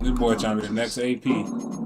This boy trying to be the next AP.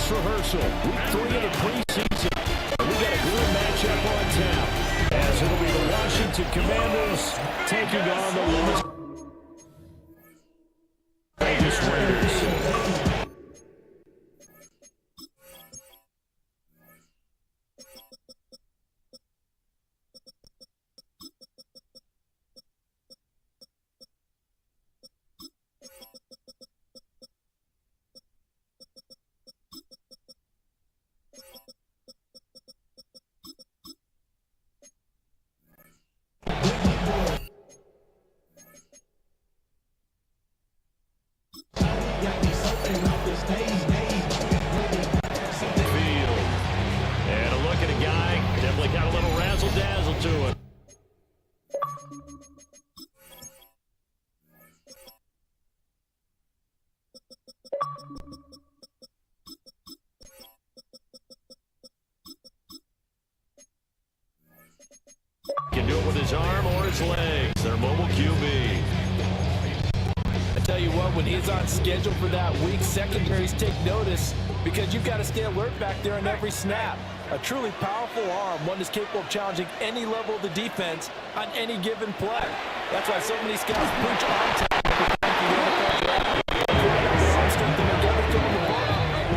dress rehearsal. Week 3 of the preseason. And we got a good matchup on tap, as it'll be the Washington Commanders taking on the Las Vegas Raiders. Got a little razzle-dazzle to it. Can do it with his arm or his legs. Their mobile QB. I tell you what, when he's on schedule for that week, secondaries take notice because you've got to stay alert back there on every snap. A truly powerful arm, one that's capable of challenging any level of the defense on any given play. That's why so many scouts preach arm talent.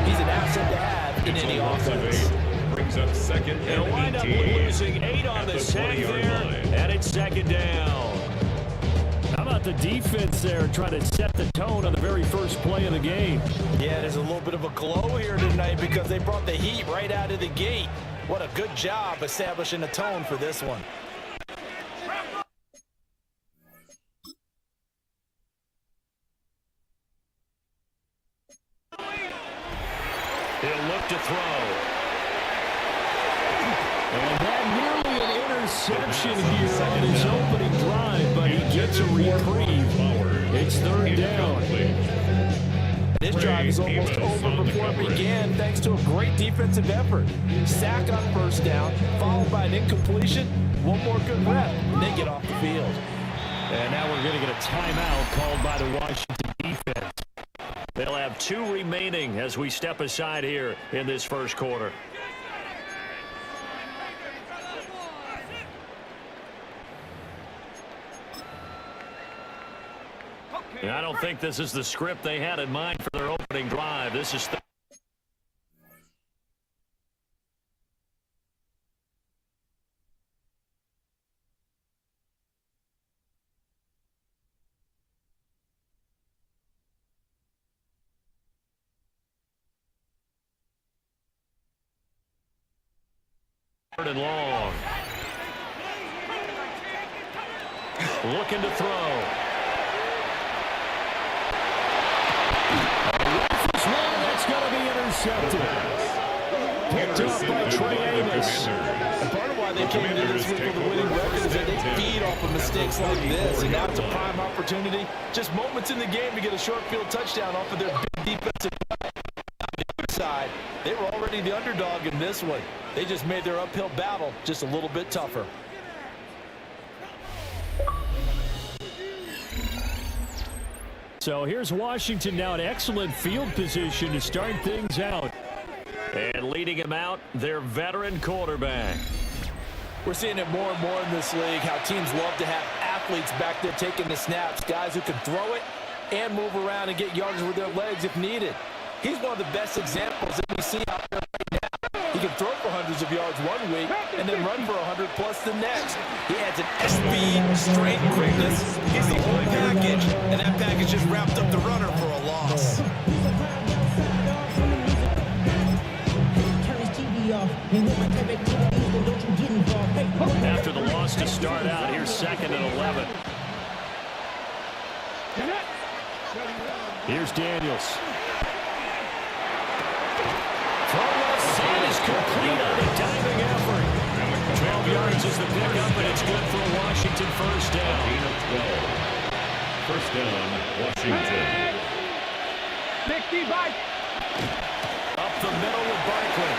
He's an asset to have in any offense. Brings up second. They'll wind up losing 8 on the sack there, and it's second down. How about the defense there trying to set the tone on the very first play of the game? Yeah, there's a little bit of a glow here tonight because they brought the heat right out of the gate. What a good job establishing a tone for this one. He'll look to throw. And that nearly an interception here on his opening drive, but he gets a reprieve. It's third down. This drive is almost over before it began thanks to a great defensive effort. Sack on first down, followed by an incompletion. One more good rep, and they get off the field. And now we're going to get a timeout called by the Washington defense. They'll have 2 remaining as we step aside here in this first quarter. And I don't think this is the script they had in mind for their opening drive. This is third and long. Looking to throw. Intercepted. Picked up by Trey Amos. And part of why they came into this week with a winning record is that they feed off of mistakes like this. And now it's a prime opportunity. Just moments in the game to get a short field touchdown off of their big defensive play. On the other side, they were already the underdog in this one. They just made their uphill battle just a little bit tougher. So here's Washington now in excellent field position to start things out. And leading him out, their veteran quarterback. We're seeing it more and more in this league, how teams love to have athletes back there taking the snaps, guys who can throw it and move around and get yards with their legs if needed. He's one of the best examples that we see out there right now. He can throw for hundreds of yards one week and then run for 100+ the next. He adds an speed, strength, quickness. He's the whole package, and that package just wrapped up the runner for a loss. After the loss to start out, here's 2nd and 11. Here's Daniels. Is complete on a diving effort. 12 yards is the pickup, and it's good for a Washington first down. First down, Washington. 65. Up the middle with Barkley.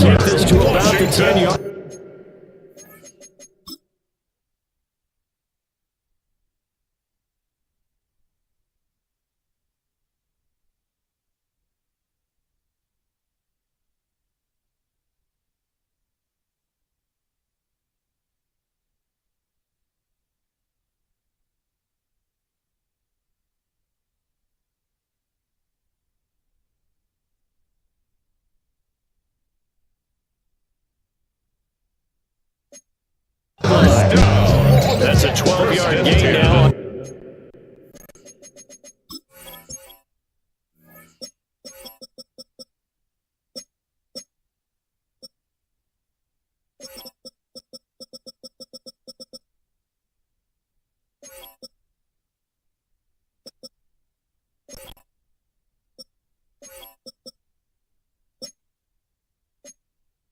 take this to about the 10-yard. That's a 12-yard gain now.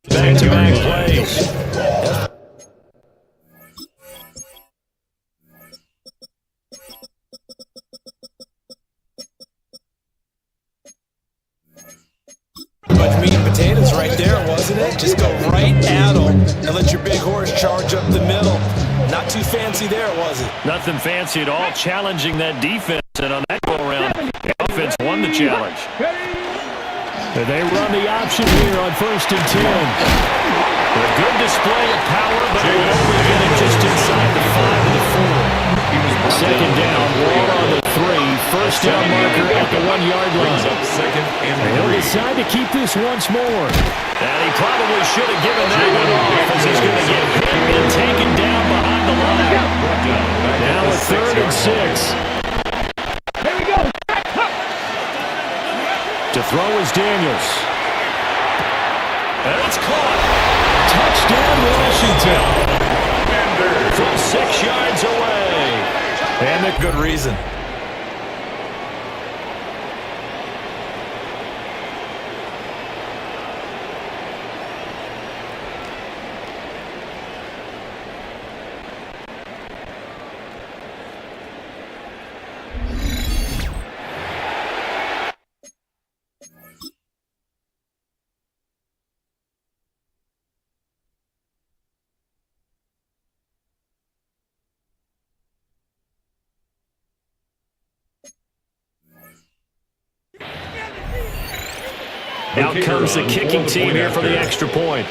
Back-to-back plays. Much meat and potatoes right there, wasn't it? Just go right at them and let your big horse charge up the middle. Not too fancy there, was it? Nothing fancy at all, challenging that defense. And on that go-around, the offense won the challenge. And they run the option here on 1st and 10. A good display of power, but they'll only get it just inside the 5 of the 4. Second down, Wall on the 3. First down marker at the 1-yard line. He'll decide to keep this once more. And he probably should have given that one off as he's going to get hit and taken down behind the line. Now a 3rd and 6. Here we go. To throw is Daniels. And it's caught. Touchdown, Washington. From 6 yards away. And a good reason. Out comes the kicking team here for the extra point.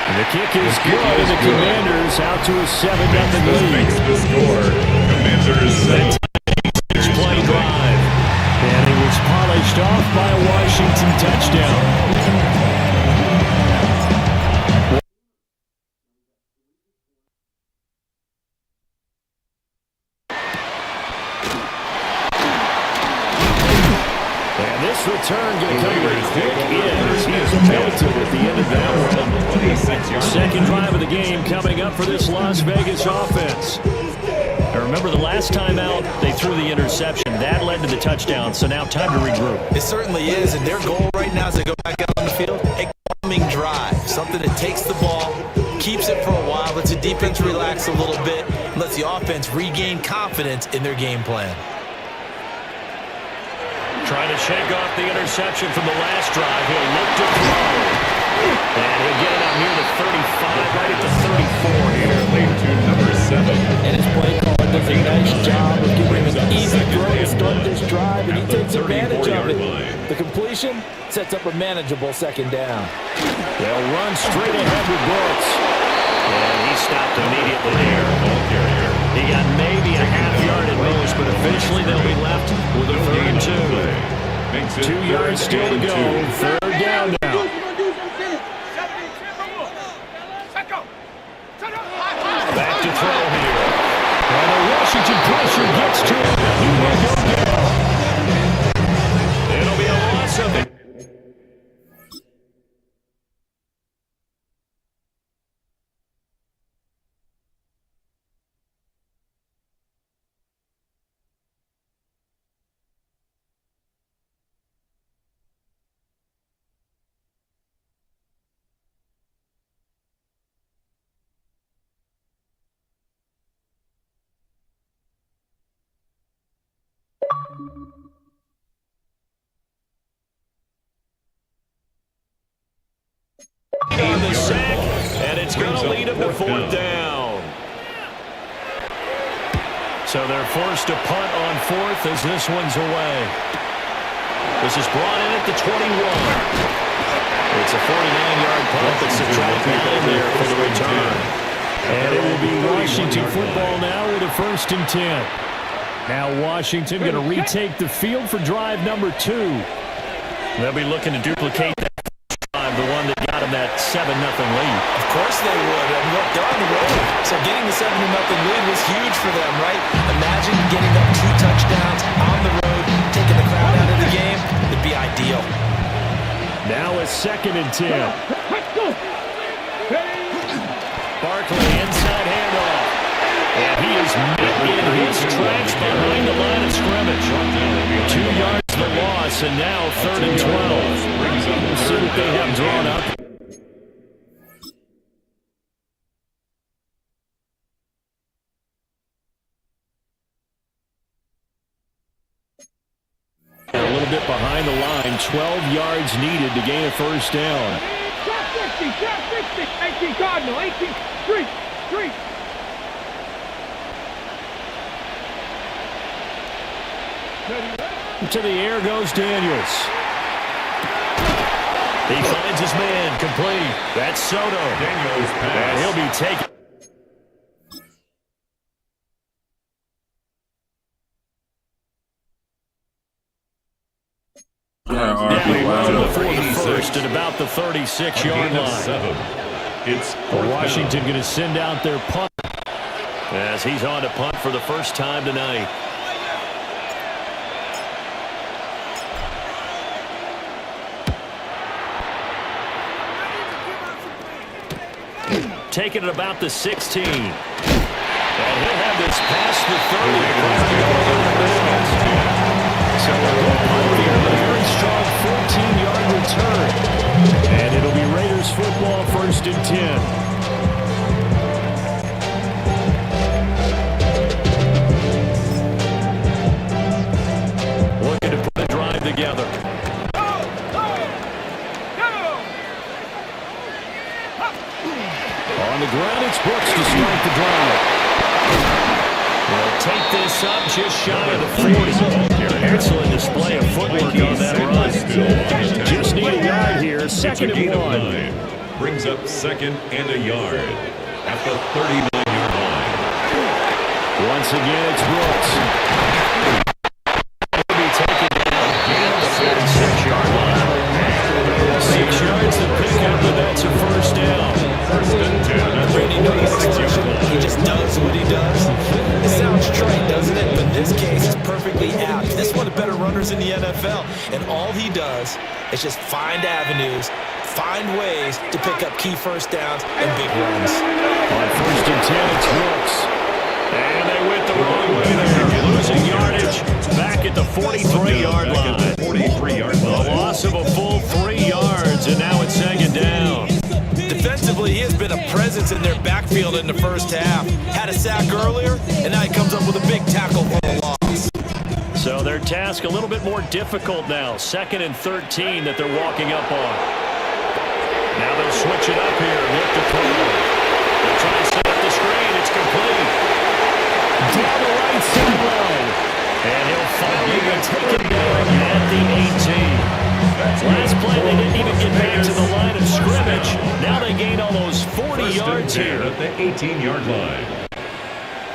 And the kick is good, and the Commanders out to a 7-0 lead. Makes the score. Commanders Play drive. And it was polished off by a Washington touchdown. Return going to come with a quick in as he is melted at the end of that one. Second drive of the game coming up for this Las Vegas offense. Now remember, the last time out, they threw the interception. That led to the touchdown, so now time to regroup. It certainly is, and their goal right now as they go back out on the field, a calming drive. Something that takes the ball, keeps it for a while, lets the defense relax a little bit, and lets the offense regain confidence in their game plan. Trying to shake off the interception from the last drive. He'll look to throw. And he'll get it out near the 35, right at the 34 here. Lead to number 7. And his play caller does a nice job of giving him an easy throw to start this drive, and he takes advantage of it. The completion sets up a manageable second down. They'll run straight ahead with Brooks. And he stopped immediately there. He got maybe a half yard at most, but officially they'll be left with a 3rd and 2. 2 yards still to go. 3rd down now. Back to throw here. And the Washington pressure gets to him. He will go down. It'll be a loss of it. on the sack, and it's going to lead them to fourth down. So they're forced to punt on fourth as this one's away. This is brought in at the 21. It's a 49-yard punt, but subtract 9 there for the return. And it will be Washington football now with a 1st and 10. Now Washington going to retake the field for drive number 2. They'll be looking to duplicate that drive, the one that got them that 7-0 lead. Of course they would. And look, they're on the road. So getting the 7-0 lead was huge for them, right? Imagine getting up 2 touchdowns on the road, taking the crowd out of the game. It'd be ideal. Now a 2nd and 10. Barkley inside handoff. And he is met in his tracks behind the line of scrimmage. 2 yards the loss, and now 3rd and 12. We'll see what they have drawn up. A little bit behind the line, 12 yards needed to gain a 1st down. Trap 60, 18 Cardinal, 18, 3. To the air goes Daniels. He finds his man, complete. That's Soto. Daniels pass. And he'll be taken. For the first at about the 36-yard line. It's Washington going to send out their punt as he's on to punt for the first time tonight. Taking it about the 16. And he'll have this past the 30. So a very strong 14-yard return. And it'll be Raiders football 1st and 10. Looking to put a drive together. On the ground, it's Brooks to start the drive. They'll take this up just shy of the 40. Excellent display of footwork on that run. Just need a yard here, 2nd and 1. Brings up 2nd and a yard at the 39-yard line. Once again, it's Brooks. He'll be taken down at the 36-yard line. 6 yards to pick up, and that's a 1st down. Brady knows the expression. He just does what he does. It sounds trite, doesn't it? But in this case, it's perfectly apt. This is one of the better runners in the NFL. And all he does is just find avenues, find ways to pick up key 1st downs and big runs. On 1st and 10, it's Brooks. And they went the wrong way there. Losing yardage back at the 43-yard line. A loss of a full 3 yards, and now it's 2nd down. Defensively, he has been a presence in their backfield in the first half. Had a sack earlier, and now he comes up with a big tackle for a loss. So their task a little bit more difficult now. 2nd and 13 that they're walking up on. Now they'll switch it up here. Look to throw. They'll try to set up the screen. It's complete. Down the right sideline. And he'll finally be taken down at the 18. Last play, they didn't even get back to the line of scrimmage. Now they gain almost 40 yards here. At the 18-yard line.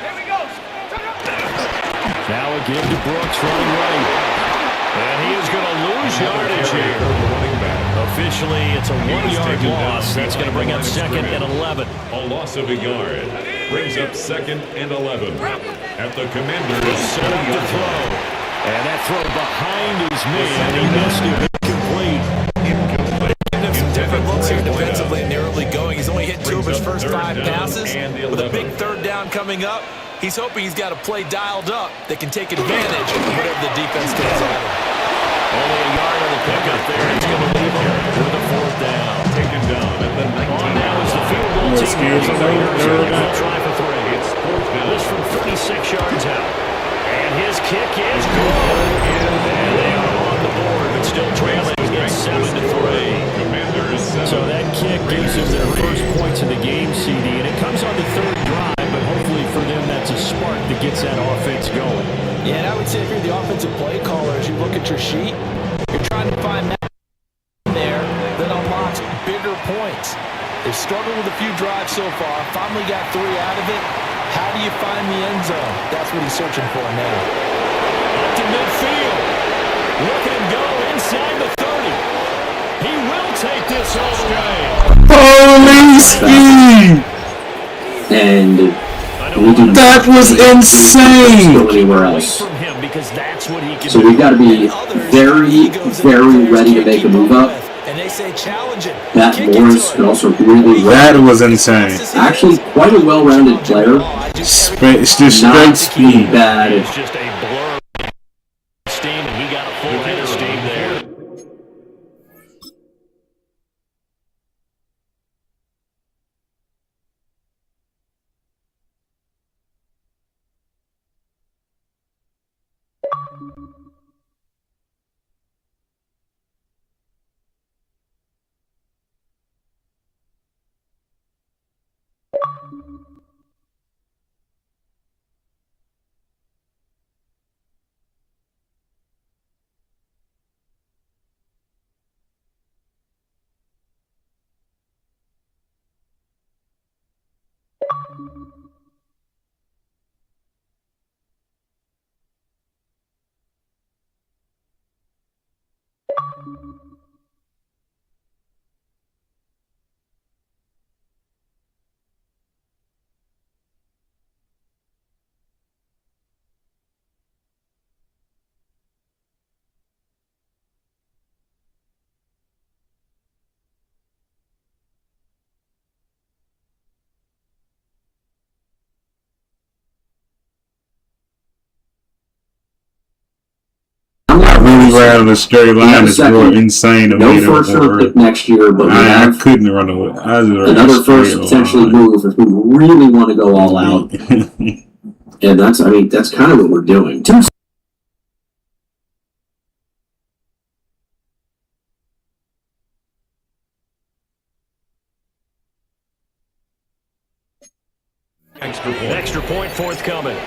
Here we go. Now a give to Brooks running right. And he is going to lose yardage here. Officially, it's a 1-yard loss. That's going to bring up 2nd and 11. A loss of a yard. Brings up 2nd and 11. At the Commanders' set up to throw. And that throw behind his man. He missed it. Incomplete. Some different looks here defensively in the early going. He's only hit 2 of his first 5 passes. With a big 3rd down coming up, he's hoping he's got a play dialed up that can take advantage of whatever the defense throws at him. Only a yard on the pickup there. He's going to leave him with a 4th down. taken down at the 19. On now is the field goal team. The Raiders are going to try for 3. It's 4th down. This from 36 yards out. And his kick is good. And they are on the board, but still trailing. It's 7-3. Commanders So that kick gives them their first points of the game, CD, and it comes on the third drive, but hopefully for them that's a spark that gets that offense going. Yeah, and I would say if you're the offensive play caller, as you look at your sheet, you're trying to find that there that unlocks bigger points. They've struggled with a few drives so far, finally got 3 out of it. How do you find the end zone? That's what he's searching for now. Up to midfield. Look at him go inside the 30. He will take this all the way. Holy speed! And we do That was insane! Go anywhere else. So we've got to be very, very ready to make a move up. And they say challenging. That Morris could also really That was insane. actually quite a well-rounded player. It's just Not straight speed. bad. It's just a blur of steam, and he got a full head of steam there. Really ran on a straight line is more insane to No me. first round pick next year, but we I have couldn't run away. another first potentially move if we really want to go all out. And that's kind of what we're doing. Extra point forthcoming.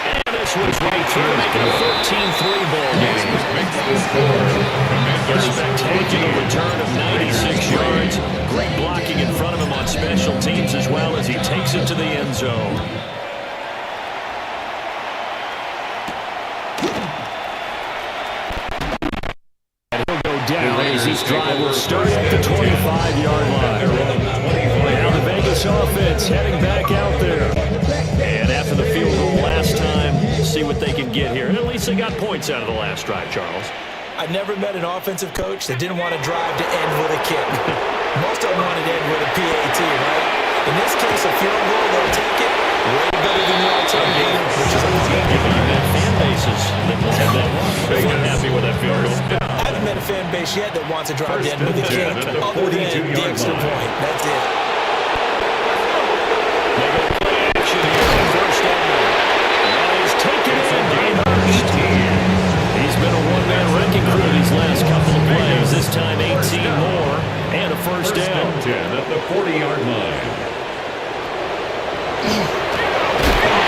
And this one's right through, making a 13-3 ball game. A spectacular return of 96 yards. Great blocking in front of him on special teams as well as he takes it to the end zone. And he'll go down as this drive will start at the 25-yard line. Now the Vegas offense heading back out there. And after the field goal last time, see what they can get here. And at least they got points out of the last drive, Charles. I've never met an offensive coach that didn't want to drive to end with a kick. Most of them wanted to end with a PAT, right? In this case, a field goal, they'll take it. Way better than the alternative, which is a punt. You've met fan bases that will have that one. They're not happy with that field goal. I haven't met a fan base yet that wants to drive to end with a kick other than the extra point. That's it. They go play action here on first down. And he's taken it by Hurst. He's been a one-man wrecking crew these last couple of plays. This time 18 more and a first down. 10 at the 40-yard line.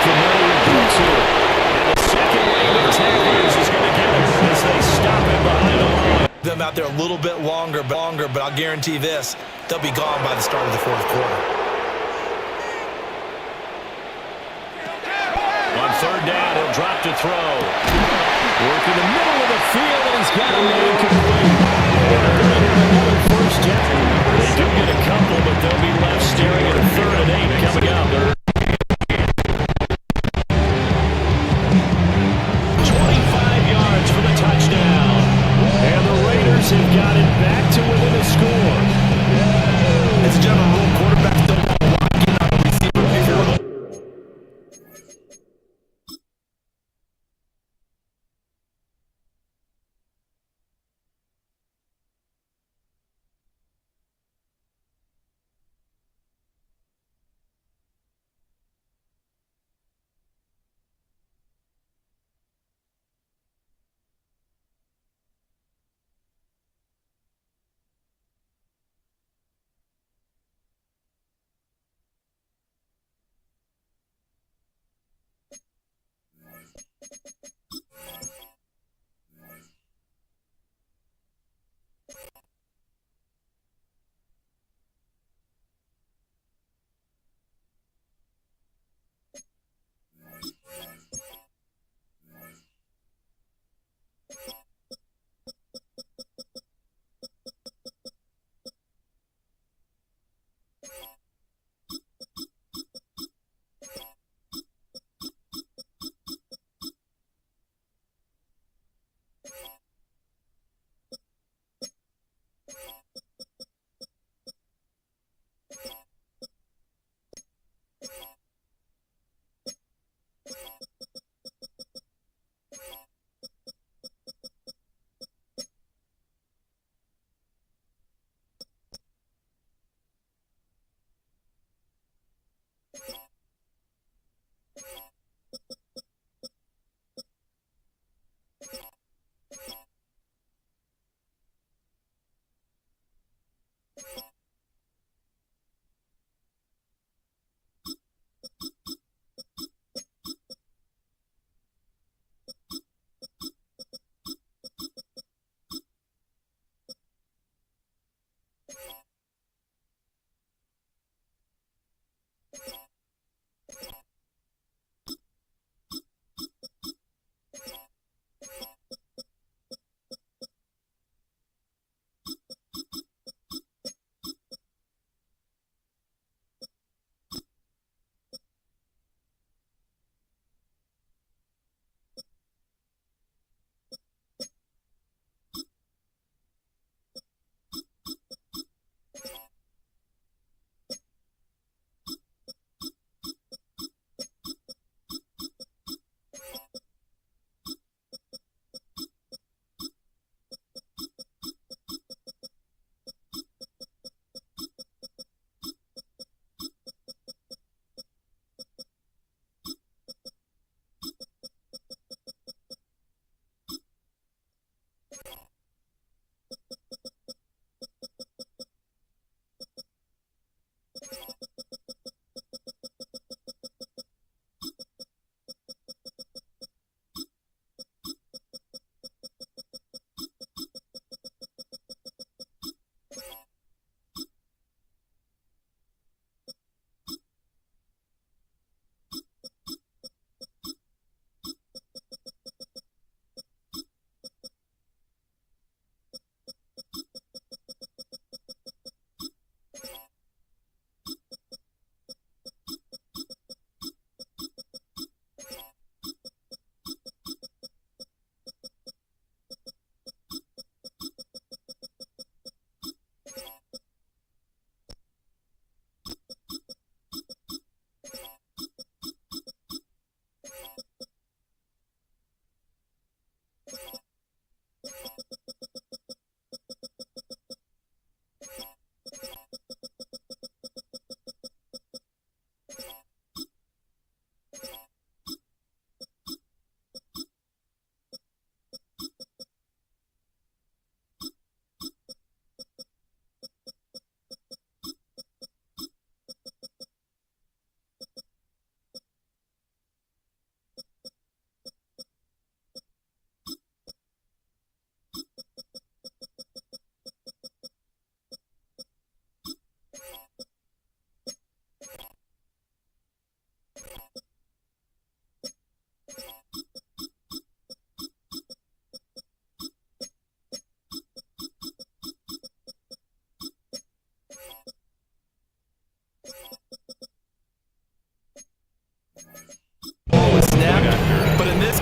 Familiar blitz here. And the second wave of tacklers is going to get him as they stop him behind the line. Them out there a little bit longer, but I'll guarantee this, they'll be gone by the start of the fourth quarter. On third down, he'll drop to throw. Work in the middle of the field, and he's got a man complete. Another first down. They do get a couple, but they'll be left staring at a 3rd and 8 coming up. 25 yards for the touchdown. And the Raiders have got it back to within a score. As a general rule, quarterbacks don't want to lock in on a receiver before.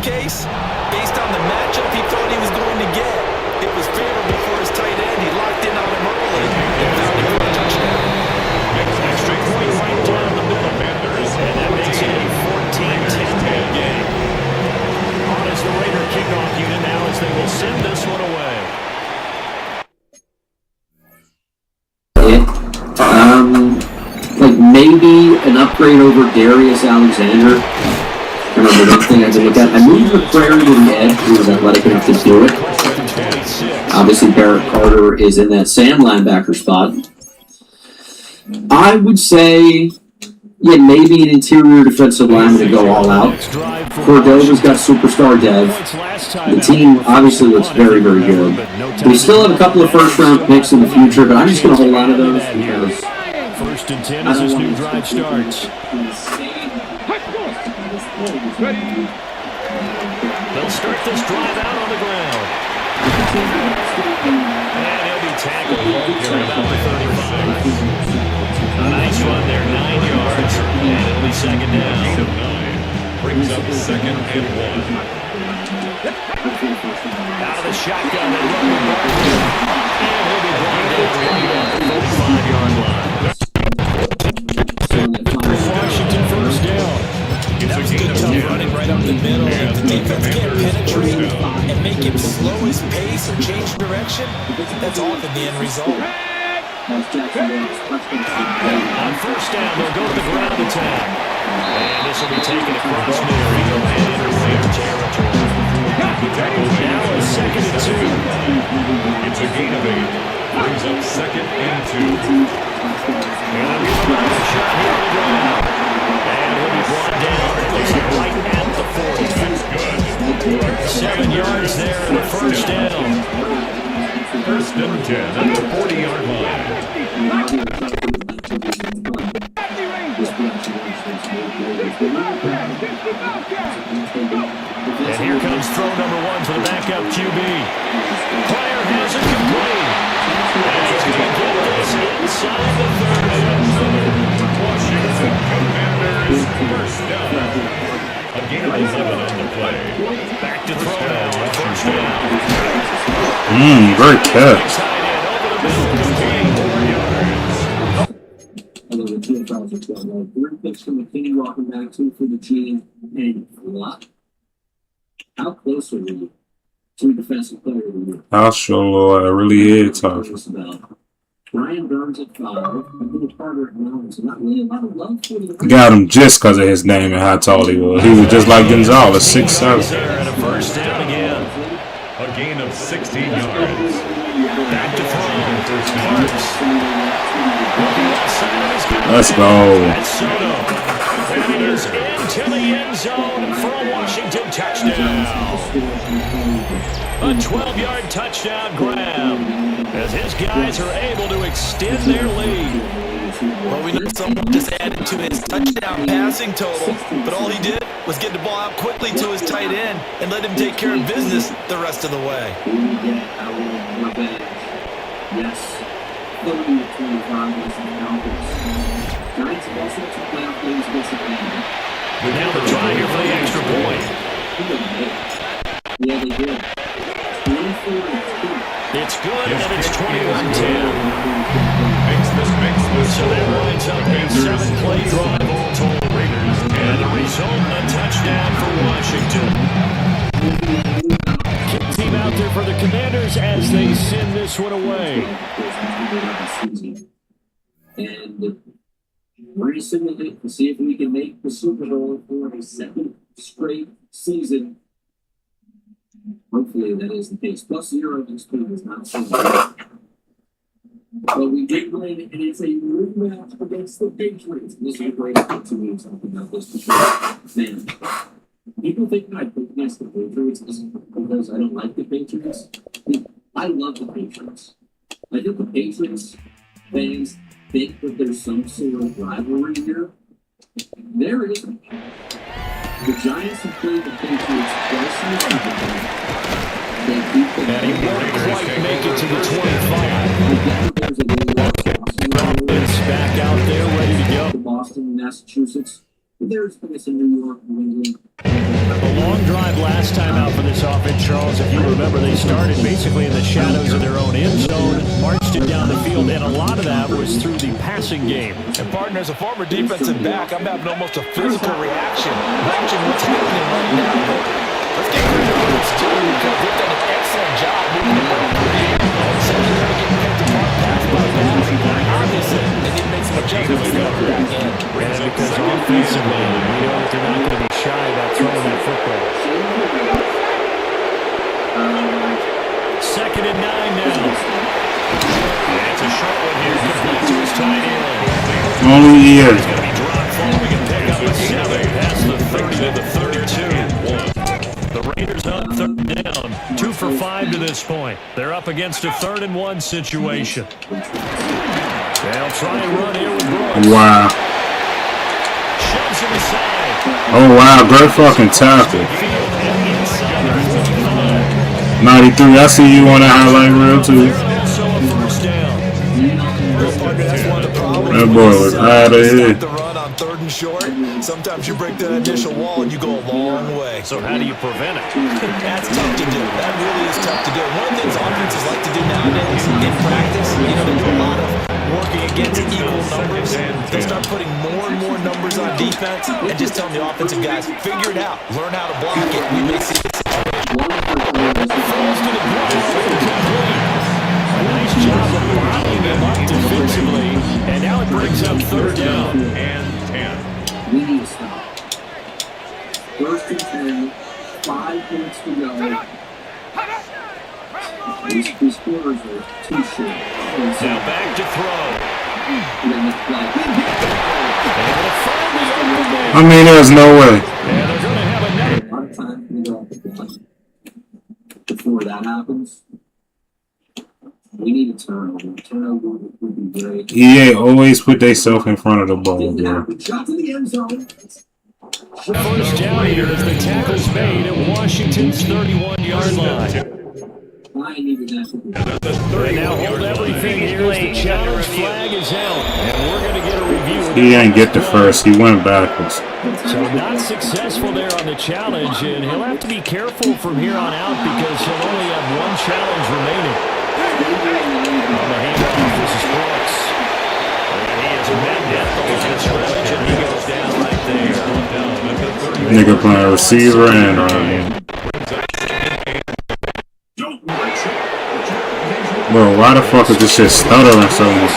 case, based on the matchup he thought he was going to get, it was favorable for his tight end. He locked in on him early and found him for a touchdown. Extra point right down the middle, Panthers, and that makes it a 14-10 game. On is the Raider kickoff unit now as they will send this one away. Like maybe an upgrade over Darius Alexander. Remember one thing I had to look at. I moved McCrary to the edge. He was athletic enough to do it. Obviously, Barrett Carter is in that Sam linebacker spot. I would say Yeah, maybe an interior defensive lineman to go all out. Cordova's got superstar depth. The team obviously looks very, very good. We still have a couple of first-round picks in the future, but I'm just going to hold on to those because First and 10 as this new drive starts. They'll start this drive out on the ground. And he'll be tackled here about the 35. A nice run there, 9 yards, and it'll be second down. Brings up second and 1. Out of the shotgun, they run the ball. And he'll be brought down right at the 35-yard line. Washington first down. That was good tough running right up the middle. If the defense can't penetrate and make him slow his pace or change direction, that's often the end result. On first down, they'll go to the ground attack. And this will be taken across midfield and into Raider territory. Now a second and 2. It's a gain of 8. Brings up second and 2. And they'll give him another shot here on the ground. And he'll be brought down. It looks like right at the 40. That's good. 7 yards there in the first down. First and 10 at the 40-yard line. And here comes throw number 1 for the backup QB. Player has it complete. And he's going to get this inside the 30. Washington Commanders first down. A gain of 11 on the play. Back to throw now on first down. Great catch. Tight end over the middle, complete. 4 yards. although the 2012 3 picks from McKinney, walking back 2 for the team, and a lot. How close are we to defensive player of the year? I'll show Lord, I really is tough. Brian Burns at 5, and Carter at 9. So not really a lot of love for the Got him just because of his name and how tall he was. He was just like Gonzalez, 6'7". And a first down again. A gain of 16 yards. Back to throw. Let's go. That's Soto. And it is into the end zone for a Washington touchdown. A 12-yard touchdown grab as his guys are able to extend their lead. Well, we know someone just added to his touchdown passing total, but all he did was get the ball out quickly to his tight end and let him take care of business the rest of the way. Yes. 30-25 is the Falcons. Giants have also took playoff games against the Bengals. But now they're trying here for the extra point. Yeah, they did. 24-2. It's good, and it's 21-10. Makes this. So that winds up a 7-play drive all told. Raiders. And the result, a touchdown for Washington. Kick team out there for the Commanders as they send this one away. And we're simulating to see if we can make the Super Bowl for a second straight season. Hopefully that is the case. Plus 0 this team is not so bad. But we did win, and it's a rematch against the Patriots. This is a great thing to me talking about this because, man, people think I pick against the Patriots because I don't like the Patriots. I love the Patriots. I think the Patriots fans think that there's some sort of rivalry here. There isn't. The Giants have played the Patriots twice in the Super Bowl. They beat them. And he won't quite make it to the 25. Offense back out there, ready to go. Boston, Massachusetts. There's place in New York, New England. A long drive last time out for this offense, Charles. If you remember, they started basically in the shadows of their own end zone, marched it down the field, and a lot of that was through the passing game. And partner, as a former defensive back, I'm having almost a physical reaction watching what's happening right now. Let's get rid of this too, because they've done an excellent job moving the ball. Secondary getting picked apart pass by pass. Obviously, they need to make some adjustments to the back end. And because offensively, we know that they're not going to be shy about throwing that football. Second and 9 now. And it's a short one here. Complete to his tight end. Only he is. He's going to be dropped for a for 5 to this point. They're up against a 3rd and 1 situation. They'll try and run here with Brooks. Wow. Shoves him aside. Oh, wow. Great fucking tackle. 93. I see you on the highlight reel, too. Also a first down. That boy was out of here. The run on 3rd and short. Sometimes you break that initial wall and you go a long way. So how do you prevent it? That's tough to do. That really is tough to do. One of the things offenses like to do nowadays in practice, they do a lot of working against equal numbers. They start putting more and more numbers on defense and just telling the offensive guys, figure it out. Learn how to block it. We may see the situation. Falls to the ground. A nice job of bottling him up defensively. And now it brings up 3rd down. And 10. We need to stop. 1st and 10, 5 minutes to go. These quarters are too short. Now back to throw. I mean, there's no way. And they're going to have another. A lot of time to go before that happens. We need a turnover. Turnover would be great. EA always put themselves in front of the ball, bro. Shot to the end zone. First down here as the tackle's made at Washington's 31-yard line. I needed that to be. And now hold everything here as the challenge flag is out. And we're going to get a review. He ain't get the first. He went backwards. So not successful there on the challenge, and he'll have to be careful from here on out because he'll only have 1 challenge remaining. On the handoff, this is Brooks. And he is met at the line of scrimmage, and he goes down right there. Nigga playing receiver and running. Bro, why the fuck is this shit stuttering so much?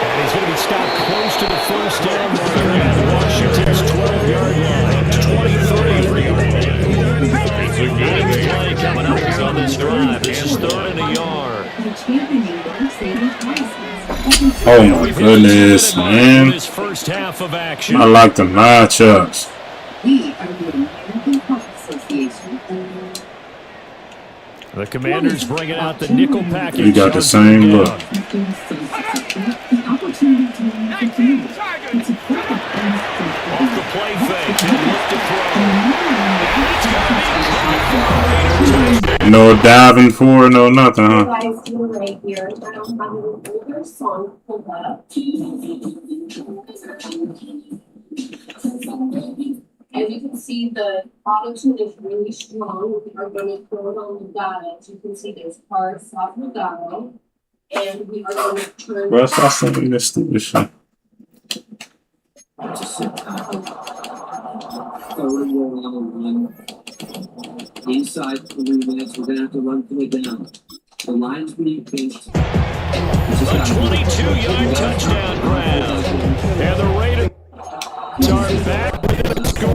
And he's going to be stopped close to the first down marker at Washington's 12-yard line. 23. Nice play coming up here on this drive. This is 3rd and a yard. Oh my goodness, man. This first half of action. I like the matchups. We are the American Heart Association. The Commanders bringing out the nickel package. You got the same look. Off the play fake, and look to throw. No diving for, no nothing, huh? Guys, you're right here. I don't have an older song pulled up. As you can see, the auto-tune is really strong. We are going to throw it on legato. As you can see, there's hard, soft legato. And we are going to turn... Bro, stop sending this stupid shit. Inside 3 minutes, we're going to have to run through it down. The line's being pinched. A 22-yard touchdown grab. And the Raiders are back within the score.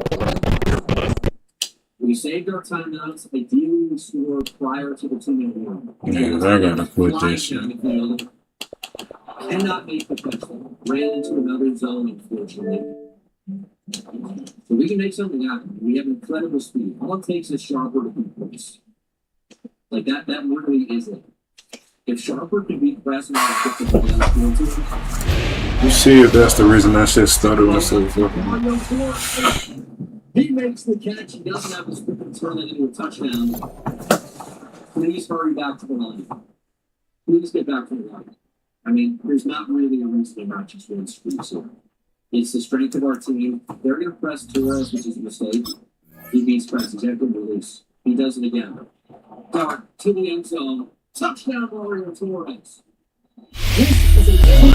We saved our timeouts. Ideally, we score prior to the 2-minute warning. Yeah, I gotta quit this shit. Cannot make the touchdown. Ran into another zone, unfortunately. So we can make something happen. We have incredible speed. All it takes is Sharper to beat Press. Like that really is it. If Sharper can beat Press and get the ball out of the field, You see if that's the reason that shit stuttering so fucking. he makes the catch. He doesn't have to sprint and turn it into a touchdown. Please hurry back to the line. Please get back to the line. I mean, there's not really a reason to not just win streaks here. It's the strength of our team. They're going to press Torres, which is a mistake. He beats Press. He's after release. He does it again. Dart to the end zone. Touchdown, Mario Torres. This is a beautiful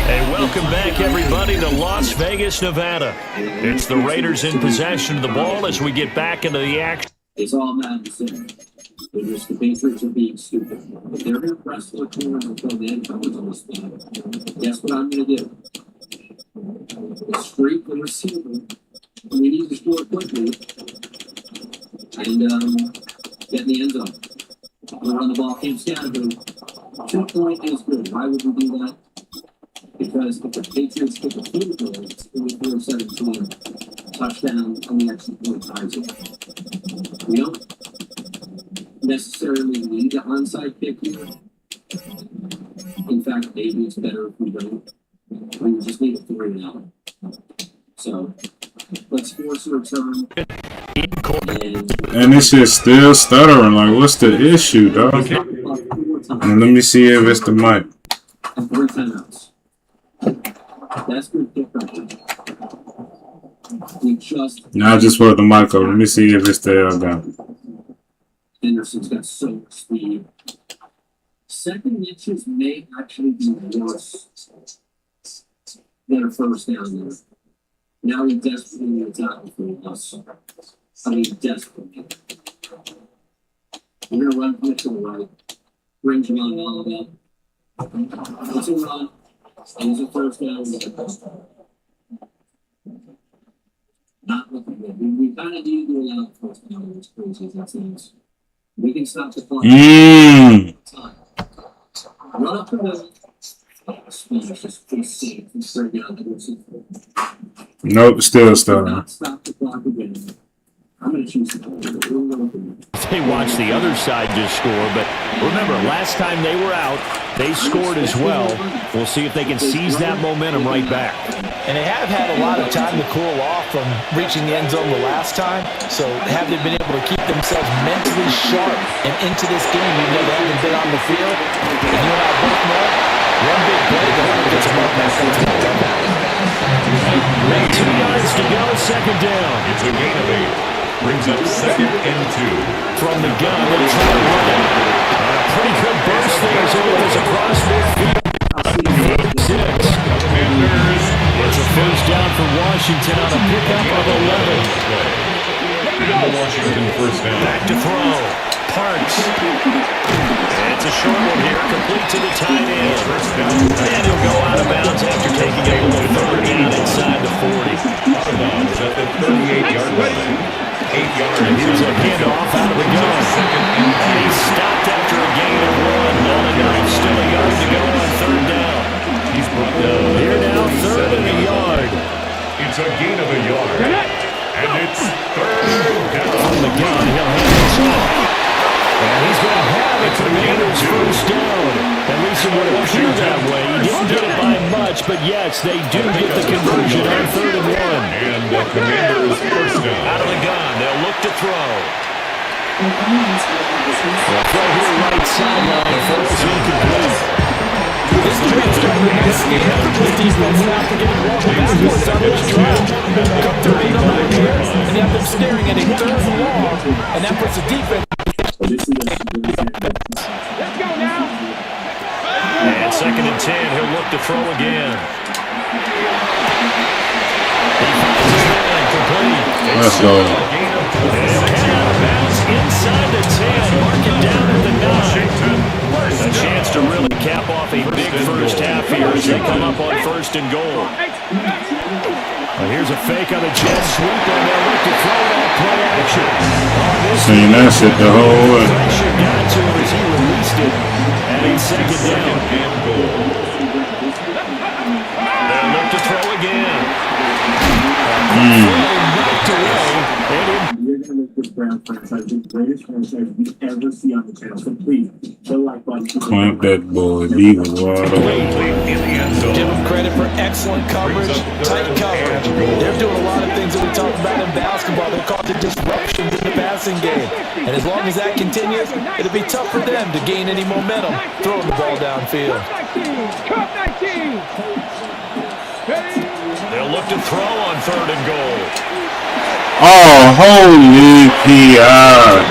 Hey, welcome back, everybody, to Las Vegas, Nevada. It's the Raiders in possession of the ball as we get back into the action. It's all Madden said. It's the Patriots are being stupid. If they're going to press their corners until the end comes on the spot, guess what I'm going to do? Streak the receiver. We need to score quickly and get in the end zone. We'll run the ball, Cam Scattergood. 2-point is good. Why would we do that? Because if the Patriots kick a field goal, it's 44-17. more times. We don't necessarily need the onside kick here. In fact, maybe it's better if we don't. We just need a 3 now. So let's force a return. And this shit's still stuttering. Like, what's the issue, dog? And let me see if it's the mic. And 3 timeouts. That's good kick right there. We just. Now I just put the mic up. Let me see if it's the guy. Anderson's got so much speed. Second inches may actually be worse than a first down there. Now he desperately needs out for us. I mean, desperately. We're going to run from it to the right. Bring Javon Allen up. It's a run. And it's a first down. Not looking good. We kind of need to allow the first down in this crazy as that seems. We can stop the clock. Run up the middle. Nope, still stuttering. They watched the other side just score, but remember, last time they were out, they scored as well. We'll see if they can seize that momentum right back. And they have had a lot of time to cool off from reaching the end zone the last time, so have they been able to keep themselves mentally sharp and into this game even though they haven't been on the field? And you and I both know, one big play, the line gets them up back into the comeback. 2 yards to go, second down. It's a gain of 8. Brings up 2nd and 2. From the gun, they try to run it. A pretty good burst there as it goes across midfield. 6. It's a first down for Washington on a pickup of 11. Washington first down. Back to throw. Parks. It's a short one here, complete to the tight end. And he'll go out of bounds after taking a little third down inside the 40. Out of bounds at the 38-yard line. 8 yards. And here's a handoff out of the gun. And he's stopped after a gain of 1. All in all, still a yard to go on third down. He's brought down. Here now, third and a yard. It's a gain of a yard. And it's third down. From the gun, he'll hand it off. And he's going to have it. Commanders first down. At least it would appear that way. He didn't get it by much, but yes, they do get the conversion on third and 1. And the Commanders first down. Out of the gun, they'll look to throw. They'll throw here right sideline. Falls incomplete. This could be the start of the next game. This defense now to get walking backwards on this drive. Come 30 to 9 here, and you have them staring at a third and long, and that puts the defense. Let's go now. And second and 10, he'll look to throw again. He finds his man, complete. Let's go. And out of bounds inside the 10, mark it down at the 9. A chance to really cap off a big first half here as they come up on first and goal. Here's a fake on the jet sweep, and they'll look to throw it off play action. Seen that shit the whole way. Pressure got to him as he released it, and it's second down. They'll look to throw again. Knocked away. You're going to make this Brown franchise the greatest franchise we ever see on the channel. So please, show like button. Clamp that boy. Leave it wide open. Give them credit for excellent coverage, tight coverage. They're doing a lot of things that we talk about in basketball. They're causing disruptions in the passing game. And as long as that continues, it'll be tough for them to gain any momentum throwing the ball downfield. Cut 19. They'll look to throw on third and goal. Oh, holy PR.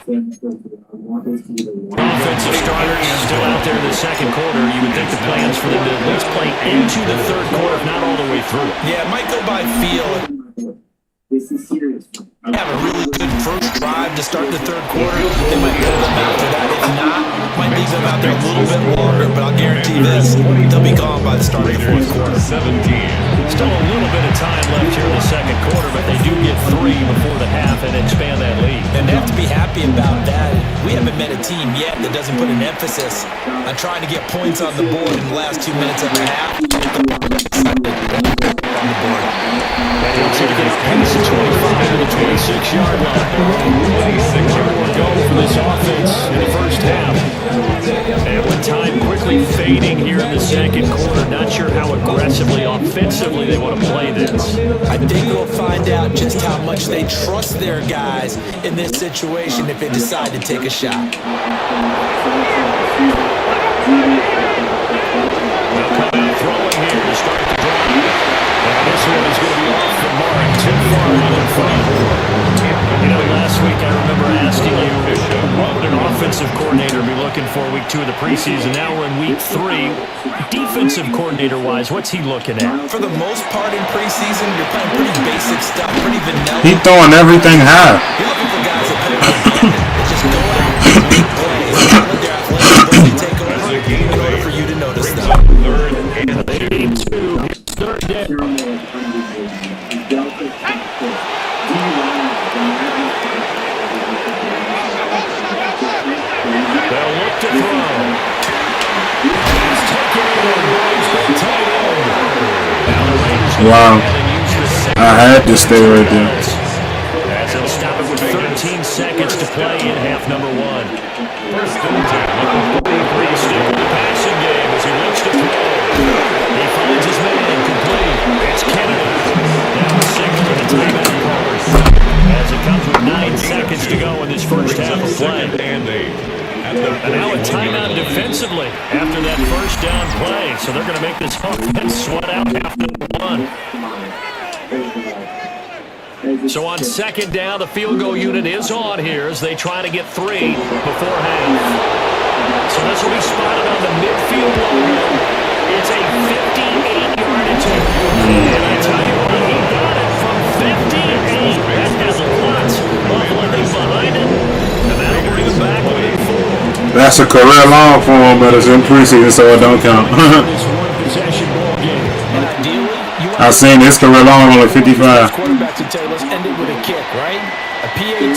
Offensive starters still out there in the second quarter. You would think the plans for them to at least play into the third quarter, if not all the way through. Yeah, it might go by feel. This is serious. Have a really good first drive to start the third quarter. They might pull them after that. If not, might leave them out there a little bit longer, but I'll guarantee this, they'll be gone by the start of the fourth quarter. 17. Still a little bit of time left here in the second quarter, but they do get 3 before the half and expand that lead. And they have to be happy about that. We haven't met a team yet that doesn't put an emphasis on trying to get points on the board in the last 2 minutes of the half. on the board. And he'll take it up past the 25 to the 26-yard line. 1 more go for this offense in the first half. And with time quickly fading here in the second quarter, not sure how aggressively, offensively they want to play this. I think we'll find out just how much they trust their guys in this situation if they decide to take a shot. Throwing here to start the drive. And this one is going to be off the mark, too far out in front. You know, last week I remember asking you, what would an offensive coordinator be looking for week 2 of the preseason? Now we're in week 3. Defensive coordinator-wise, what's he looking at? For the most part in preseason, you're playing pretty basic stuff, pretty vanilla. He throwing everything high. You're looking for guys that play with just go out and make plays. Let their athletic ability take over in order for you to notice them. Third down. They'll look to throw. He's taken it in. Tight end. Now the Raiders go Wow. ahead and use the second. I had to stay right there. As they'll stop it with 13 seconds to play in half number 1. First and 10. Stick with the passing game as he looks to throw. He finds his man complete. It's Kennedy. Now the signal to the timeout callers. As it comes with 9 seconds to go in this first half of play. And 8. And now a timeout defensively after that first down play. So they're going to make this offense sweat out half number 1. So on second down, the field goal unit is on here as they try to get 3 before half. So this will be spotted on the midfield logo. It's a 58-yard attempt. And I tell you what, he got it from 58. That has lots of living behind it. And that'll bring him back within 4. That's a career long for him, but it's in preseason, so it don't count. This one-possession ball game. And ideally, you I seen this career long on 55. quarterbacks and tailors ended with a kick, right? A PAT,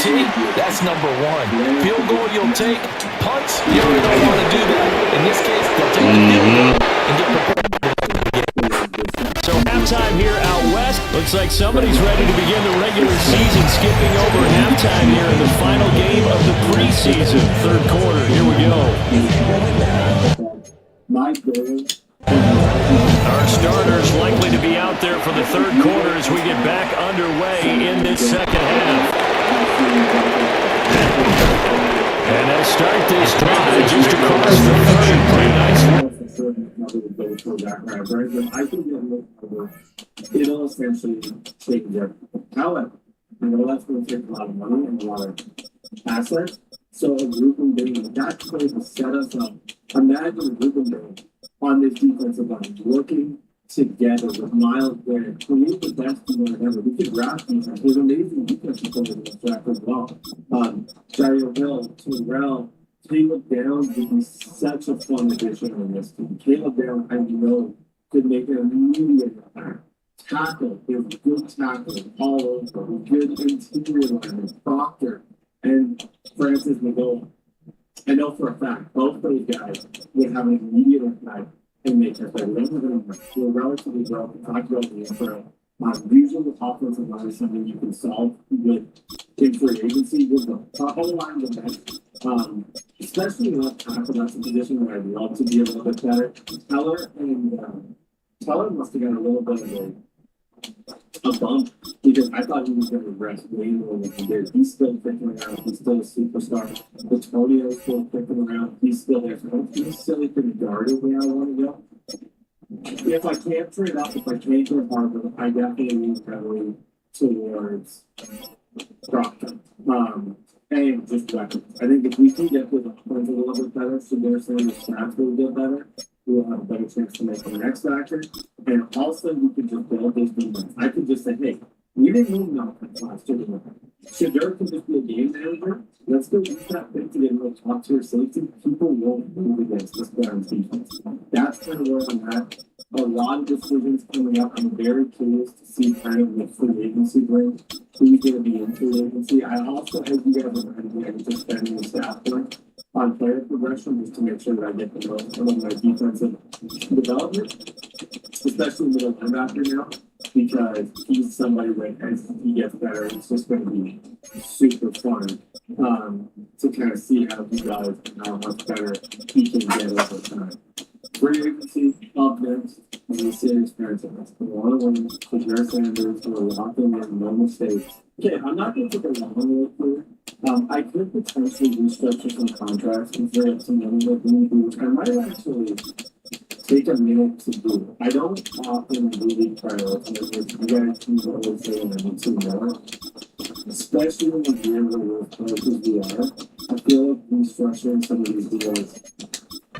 that's number 1. Field goal you'll take. Punts, you really don't want to do that. In this case, they'll take the field goal and get prepared. So halftime here out west. Looks like somebody's ready to begin the regular season, skipping over halftime here in the final game of the preseason. Third quarter, here we go. Our starters likely to be out there for the third quarter as we get back underway in this second half. And they'll start this drive just across the 30. Pretty nice. It'll essentially change everything. However, I know that's going to take a lot of money and a lot of assets. So a Ruben Day, that play to set us up. Imagine Ruben Day on this defensive line working together with Miles Garrett, create the best team ever. We could draft defense. There's amazing defensive players in this draft as well. Jairo Hill, Terrell, Caleb Downs would be such a fun addition on this team. Caleb Downs, I know, could make an immediate impact. Tackle, there's good tackling all over. Good interior linemen, Proctor and Francis McGowan. I know for a fact both those guys would have an immediate impact and make us better. We're relatively well. We talked about the intro. Usually with offensive line is something you can solve with in free agency with the whole line defense. Especially in left tackle, that's a position where I'd love to be a little bit better. Teller must have got a little bit of a bump because I thought he was going to rest way more than he did. He's still kicking around. He's still a superstar. Antonio's still kicking around. He's still there. So I don't necessarily can guard it where I want to go. If I can't trade up, if I can't go Harvard, I definitely lean heavily towards Proctor. And just weapons. I think if we can get with offense a little bit better, so they're saying the stats will get better, we'll have a better chance to make the next factor. And also, we can just build this defense. I could just say, hey, we didn't move an offense last year. Shadur can just be a game manager. Let's go use that thing to get a little top tier safety. People won't move against this Browns defense. That's kind of where I'm at. A lot of decisions coming up. I'm very curious to see kind of what free agency brings. Who's going to be in free agency. I also, as you guys are going to spending the staff point on player progression just to make sure that I get the most of my defensive development, especially middle linebacker now. because he's somebody that as he gets better, it's just going to be super fun to kind of see how he does and how much better he can get over time. Free agency up next is a serious franchise. We want to win for Jared Sanders. We're locking in no mistakes. Okay, I'm not going to take a long way here. I could potentially restructure some contracts and free up some money with me, which I might actually take a minute to do. I don't often really prioritize it. You guys can always say when I need to know. Especially in the year where we're close as we are. I feel like restructuring some of these deals.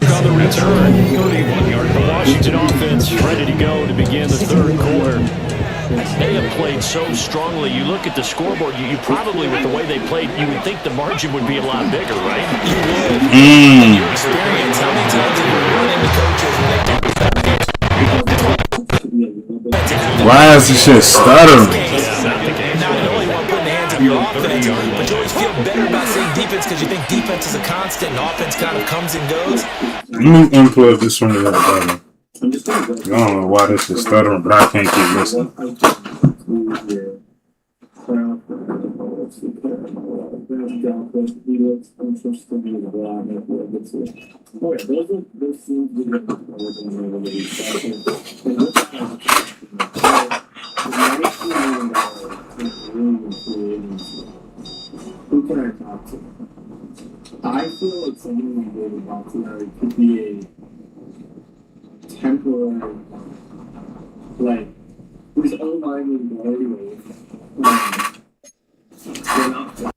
On the return, 31-yard Washington offense ready to go to begin the third quarter. They have played so strongly. You look at the scoreboard, you probably, with the way they played, you would think the margin would be a lot bigger, right? You would. In your experience, how many times have you run into coaches when they Why is this shit stuttering? Not only want to put in the hands of your offense, but you always feel better about seeing defense because you think defense is a constant and offense kind of comes and goes. Let me unplug this from the other button. I don't know why this is stuttering, but I can't keep listening. Who can I talk to? I feel like someone we really want to could be a temporary, like, whose own mind is very they're not.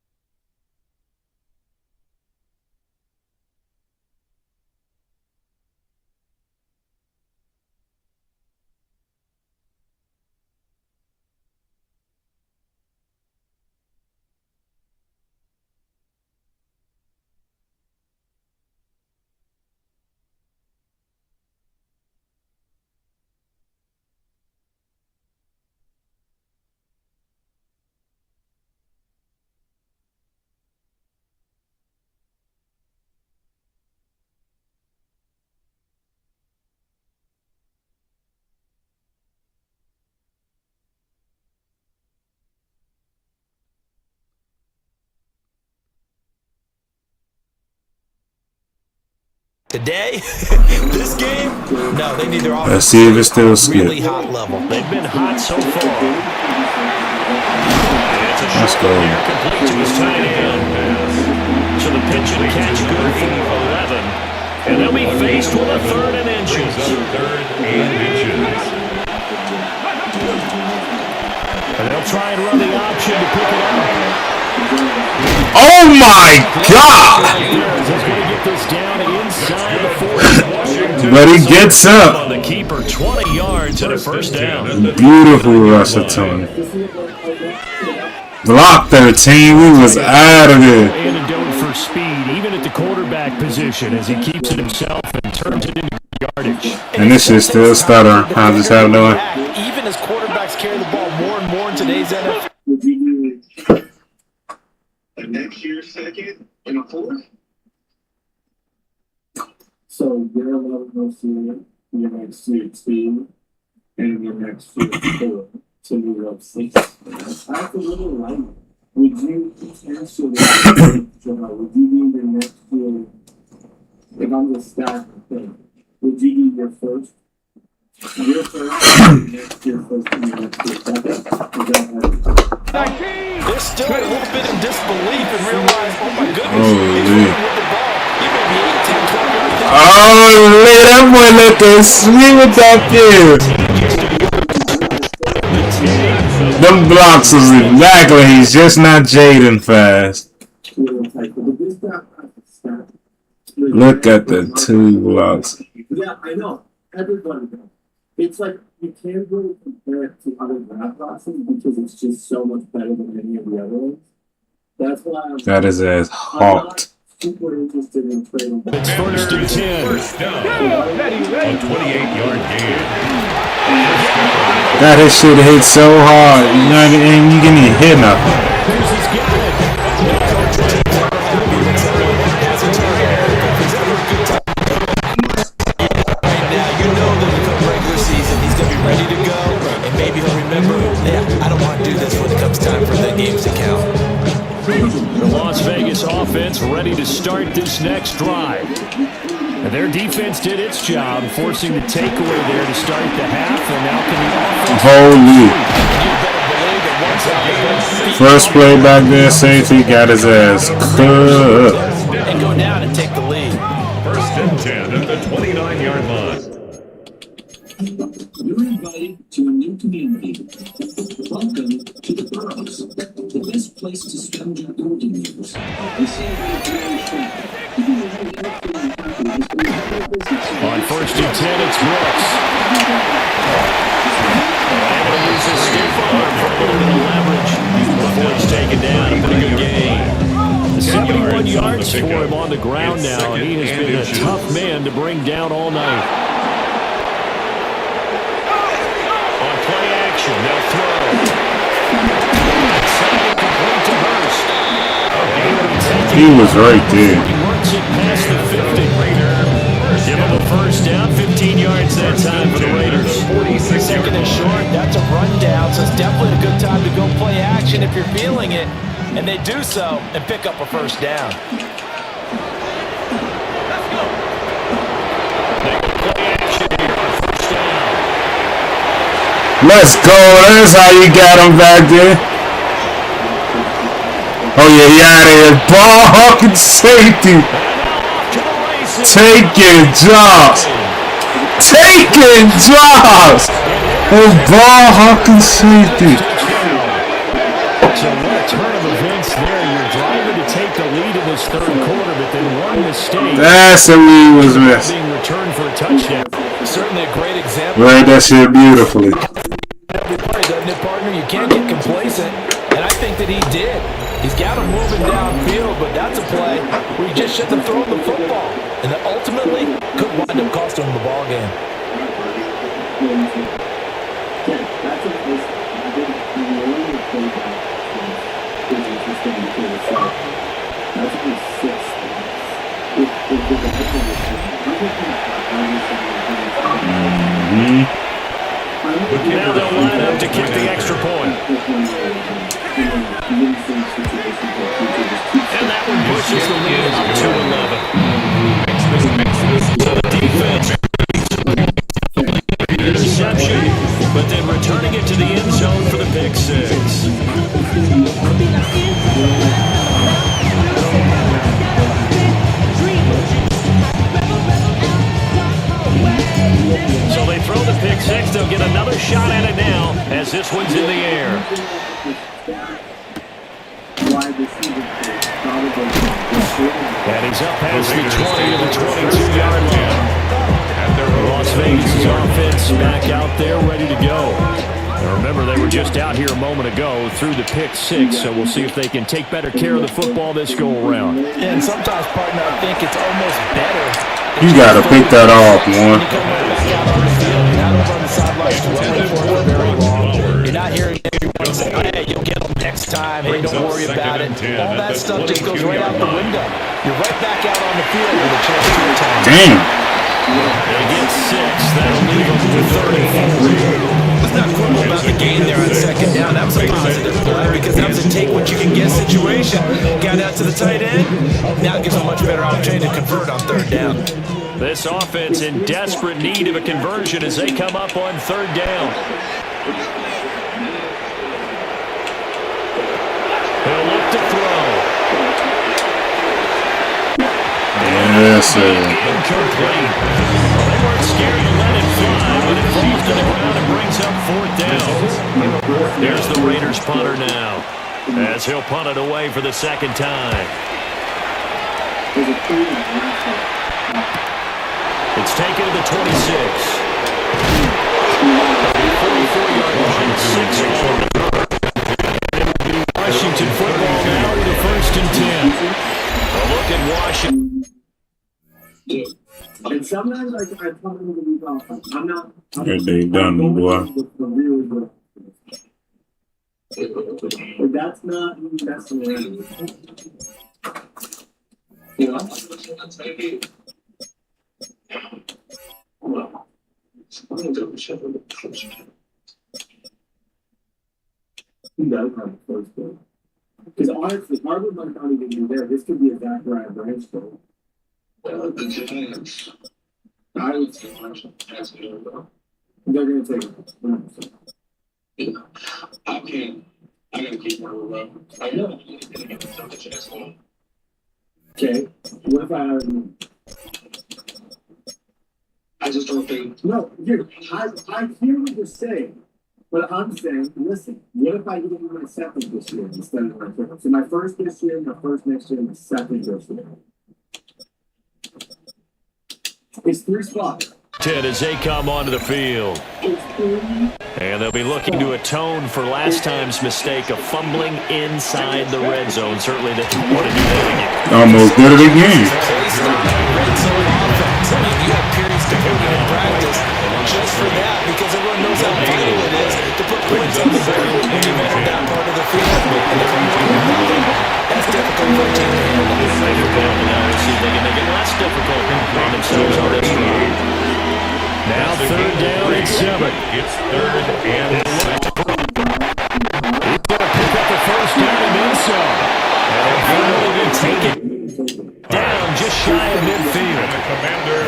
Today, this game, no, they need their offense. Let's see if it's still really skip. hot level. They've been hot so far. Let's go. Complete to his tight end. So the pitch and catch good for 11. And they'll be faced with a third and inches. And they'll try and run the option to pick it up. Oh my God! But he gets up. On the keeper, 20 yards and a first down. Beautiful Russell Tony. Block 13. We was out of there. Antidote for speed, even at the quarterback position, as he keeps it himself and turns it into yardage. And this is still stuttering. How's this how doing? Even as quarterbacks carry the ball more and more in today's NFL. Would you do A next year, second, and a fourth? so your 11 goes to your next year 2, and your next year 4 to move up 6. That's a little light. Would you potentially, would you be your next year, if I'm just stacking thing, would you be your first, next year first, and your next year second? Is that right? They're still a little bit in disbelief and realize, oh my goodness, Holy. he's running with the ball. He may be 8, 10, 12 yards down. Oh, look, that boy looking sweet with that field. Them blocks is exactly. He's just not Jaden fast. Look at the 2 blocks. Yeah, I know. Everybody does. It's like you can't really compare it to other draft classes because it's just so much better than any of the other ones. That's why I'm That is as hawked. super interested in trading. It's first and 10. First down. A 28-yard gain. Got his shit hit so hard, you know, and you can even hit nothing. Now you know that in the regular season he's going to be ready to go, and maybe he'll for the games to count. The Las Vegas offense ready to start this next drive. And their defense did its job, forcing the takeaway there to start the half. And now can the offense... Holy. First play back there, safety got his ass cooked. And go down and take the lead. First and 10 at the 29-yard line. You're invited to a new community. Welcome to the Burrows, the best place to spend your golden years. On first and 10, it's Brooks. And he'll use his stiff arm for a little bit of leverage before he's taken down. A pretty good game. 71 yards for him on the ground now, and he has been a tough man to bring down all night. On play action, they'll throw. Complete to Hurst. He was right there. He works it past the 50. Give him a first down, 15 yards that time for the Raiders. Second and short, that's a rundown, so it's definitely a good time to go play action if you're feeling it. And they do so and pick up a first down. Let's go. They play action here on first down. Let's go. That's how you got him back there. Oh, yeah, he out of here. Ball hawking safety. Taking drops. Taking drops. Oh, ball hawking safety. So what a turn of events there. You're driving to take the lead in this third quarter, but then one mistake. That's a lead was missed. Being returned for a touchdown. Certainly a great example. Read that shit beautifully. Every play, doesn't it, partner? You can't get complacent, and I think that he did. He's got him moving downfield, but that's a play where you just shouldn't have thrown the football, and that ultimately could wind up costing him the ball game. Now they'll line up to kick the extra point. And that one pushes the lead up to 11. So the defense interception, but then returning it to the end zone for the pick six. So they throw the pick six. They'll get another shot at it now as this one's in the air. And he's up past the 20 to the 22-yard line. Las Vegas' offense back out there ready to go. And remember, they were just out here a moment ago through the pick six, so we'll see if they can take better care of the football this go-around. And sometimes, partner, I think it's almost better. You gotta pick that off, man. You're not hearing everyone say, hey, you'll get them next time. Hey, don't worry about it. All that stuff just goes right out the window. You're right back out on the field with a chance to return. Damn. They get six. That'll leave them with 33. Let's not quibble about the gain there on second down. That was a positive play because that was a take-what-you-can-get situation. Got out to the tight end. Now it gives them a much better opportunity to convert on third down. This offense in desperate need of a conversion as they come up on third down. He'll look to throw. Yes, sir. Incomplete. They weren't scared to let it fly, but it falls to the ground and brings up fourth down. There's the Raiders punter now, as he'll punt it away for the second time. It's taken to the 26. 44-yard line, 6-4. Washington football now with a first and 10. A look at Washington. And sometimes I tell them to leave off. I'm not. They done, boy. But that's not necessarily. You know? He does have the first goal. Because honestly, Harvard might not even be there. This could be a Zachariah Branch goal. The Giants. I would say that's good, though. They're going to take it. I can't. I gotta keep my love. I know I'm gonna get the chance on. Okay. What if I I just don't think. No, dude, I hear what you're saying. But I'm saying, listen, what if I give you my second this year instead of my first? So my first this year, my first next year, and my second this year. It's 3 spots. 10 as they come onto the field. It's 3. And they'll be looking to atone for last time's mistake of fumbling inside the red zone. Certainly they want to do that again. Almost did it again. You have periods to put in practice just for that, because everyone knows how vital it is to put points on the board when you enter that part of the field. That's difficult for a team to handle. Now we'll see if they can make it less difficult on themselves on this drive. Now 3rd down and 7. It's 3rd and 7. He's going to pick up the first down and then some. And they'll finally take it down just shy of midfield.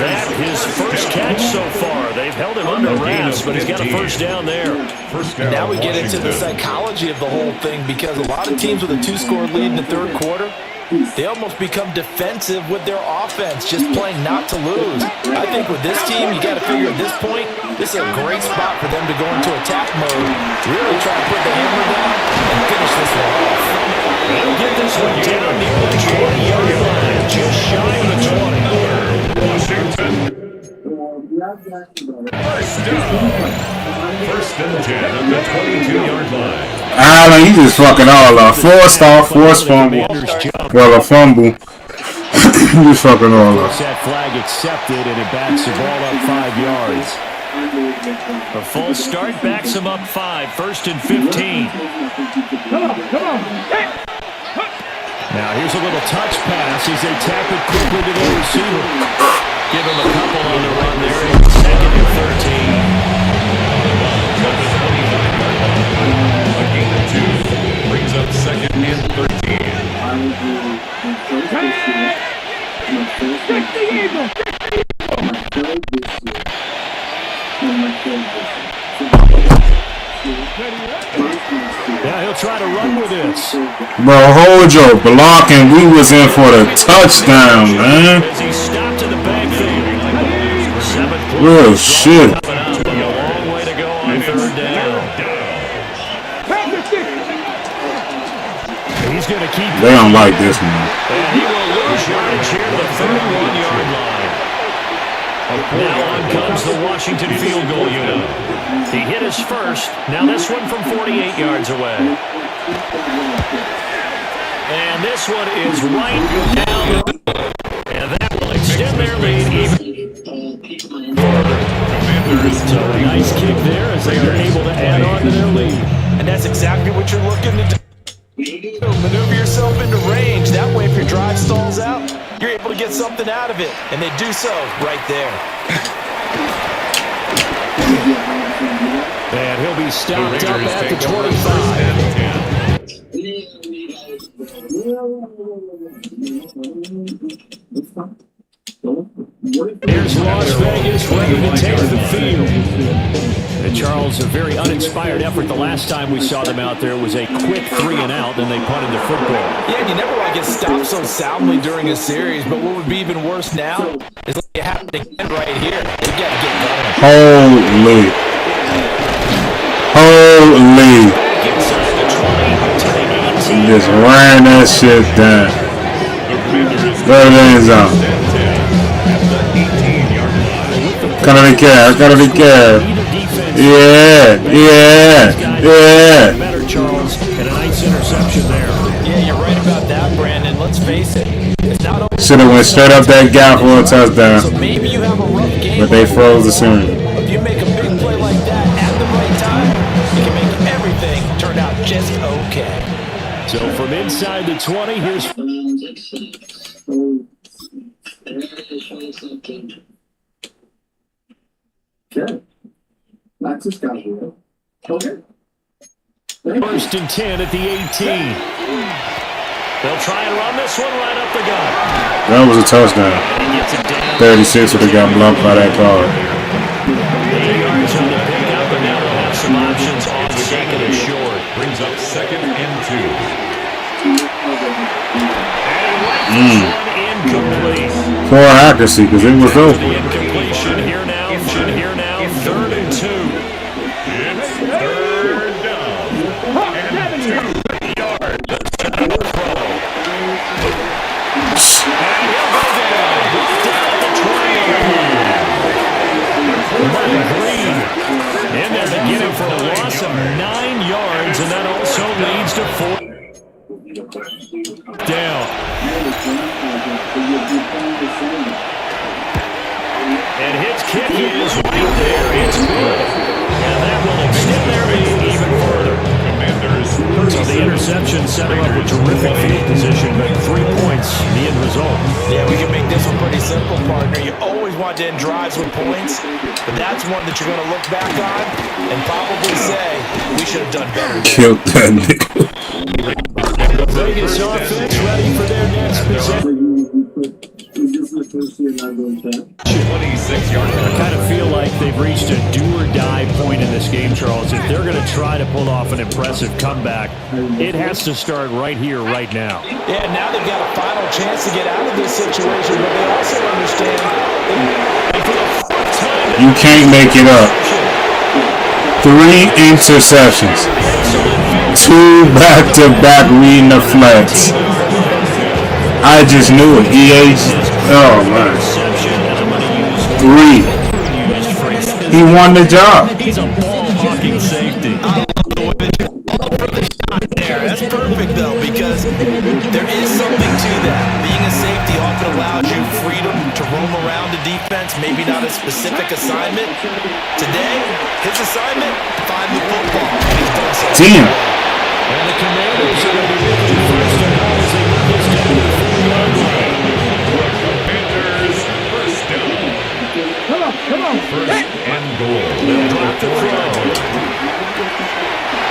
That his first catch so far. They've held him under wraps, but he's got a first down there. Now we get into the psychology of the whole thing, because a lot of teams with a 2-score lead in the 3rd quarter, they almost become defensive with their offense, just playing not to lose. I think with this team, you got to figure at this point, this is a great spot for them to go into attack mode, really try to put the hammer down and finish this one off. They'll get this one down the 20-yard line, just shy of the 20. Washington. First down. 1st and 10 at the 22-yard line. Allen, he just fucking all up. Forced fumble. Well, a fumble. He just fucking all up. That flag accepted, and it backs the ball up 5 yards. A false start backs him up 5. 1st and 15. Come on. Now here's a little touch pass as they tap it quickly to the receiver. Give him a couple on the run there. 2nd and 13. Brings up 2nd and 13. Now he'll try to run with this. Bro, hold your block and we was in for the touchdown, man. As he stopped in the backfield. Real shit. A long way to go on 3rd down. He's going to keep. They don't like this one. And he will lose yardage here to the 31-yard line. Now on comes the Washington field goal unit. He hit his first. Now this one from 48 yards away. And this one is right down. And that will extend their lead even further. So a nice kick there as they are able to add on to their lead. And that's exactly what you're looking to do. Maneuver yourself into range. That way, if your drive stalls out, you're able to get something out of it. And they do so right there. And he'll be stopped up at the 25. Here's Las Vegas ready to take the field. And Charles, a very uninspired effort. The last time we saw them out there was a quick 3 and out, then they punted the football. Yeah, and you never want to get stopped so soundly during a series, but what would be even worse now is like it happened again right here. They got to get going. Holy. Just ran that shit down. Third end zone. Gotta be careful. Yeah. Better, Charles, and a nice interception there. Yeah, you're right about that, Brandon. Let's face it. It's not always Should have went straight up that gap for a touchdown. So maybe you have a rough game, But they froze the soon. if you make a big play like that at the right time, you can make everything turn out just okay. So from inside the 20, here's Okay. That's just got here. Okay. First and 10 at the 18. They'll try and run this one right up the gut. That was a touchdown. 36 would have got blocked by that card. 8 yards on the pickup, and now they'll have some options on second and short. Brings up second and 2. And incomplete. Poor accuracy because it was open. The incompletion here now, third and 2. It's third down. And 2 yards. And he'll go down at the 20. Mike Green in there to get him for a loss of 9 yards, and that also leads to 4 down. And his kick is right there. It's good. And that will extend their lead even further. So the interception set him up with terrific field position, but 3 points, the end result. Yeah, we can make this one pretty simple, partner. You always want to end drives with points, but that's one that you're going to look back on and probably say, we should have done better. Killed that nigga. Vegas offense ready for their next possession. Is this the first year not going back? 26 yards. I kind of feel like they've reached a do-or-die point in this game, Charles. If they're going to try to pull off an impressive comeback, it has to start right here, right now. Yeah, now they've got a final chance to get out of this situation, but they also understand You can't make it up. 3 interceptions. 2 back-to-back reading the flex. I just knew it. Oh man. 3. He won the job. He's a ball-hawking safety. That's perfect, though, because there is something to that. Being a safety often allows you freedom to roam around the defense, maybe not a specific assignment. Today, his assignment, find the football. And he's done so. Damn. And the Commanders are going to be looking first and goal as they run this down to the 4-yard line. Commanders first down. Come on. First and goal. They'll drop the throw.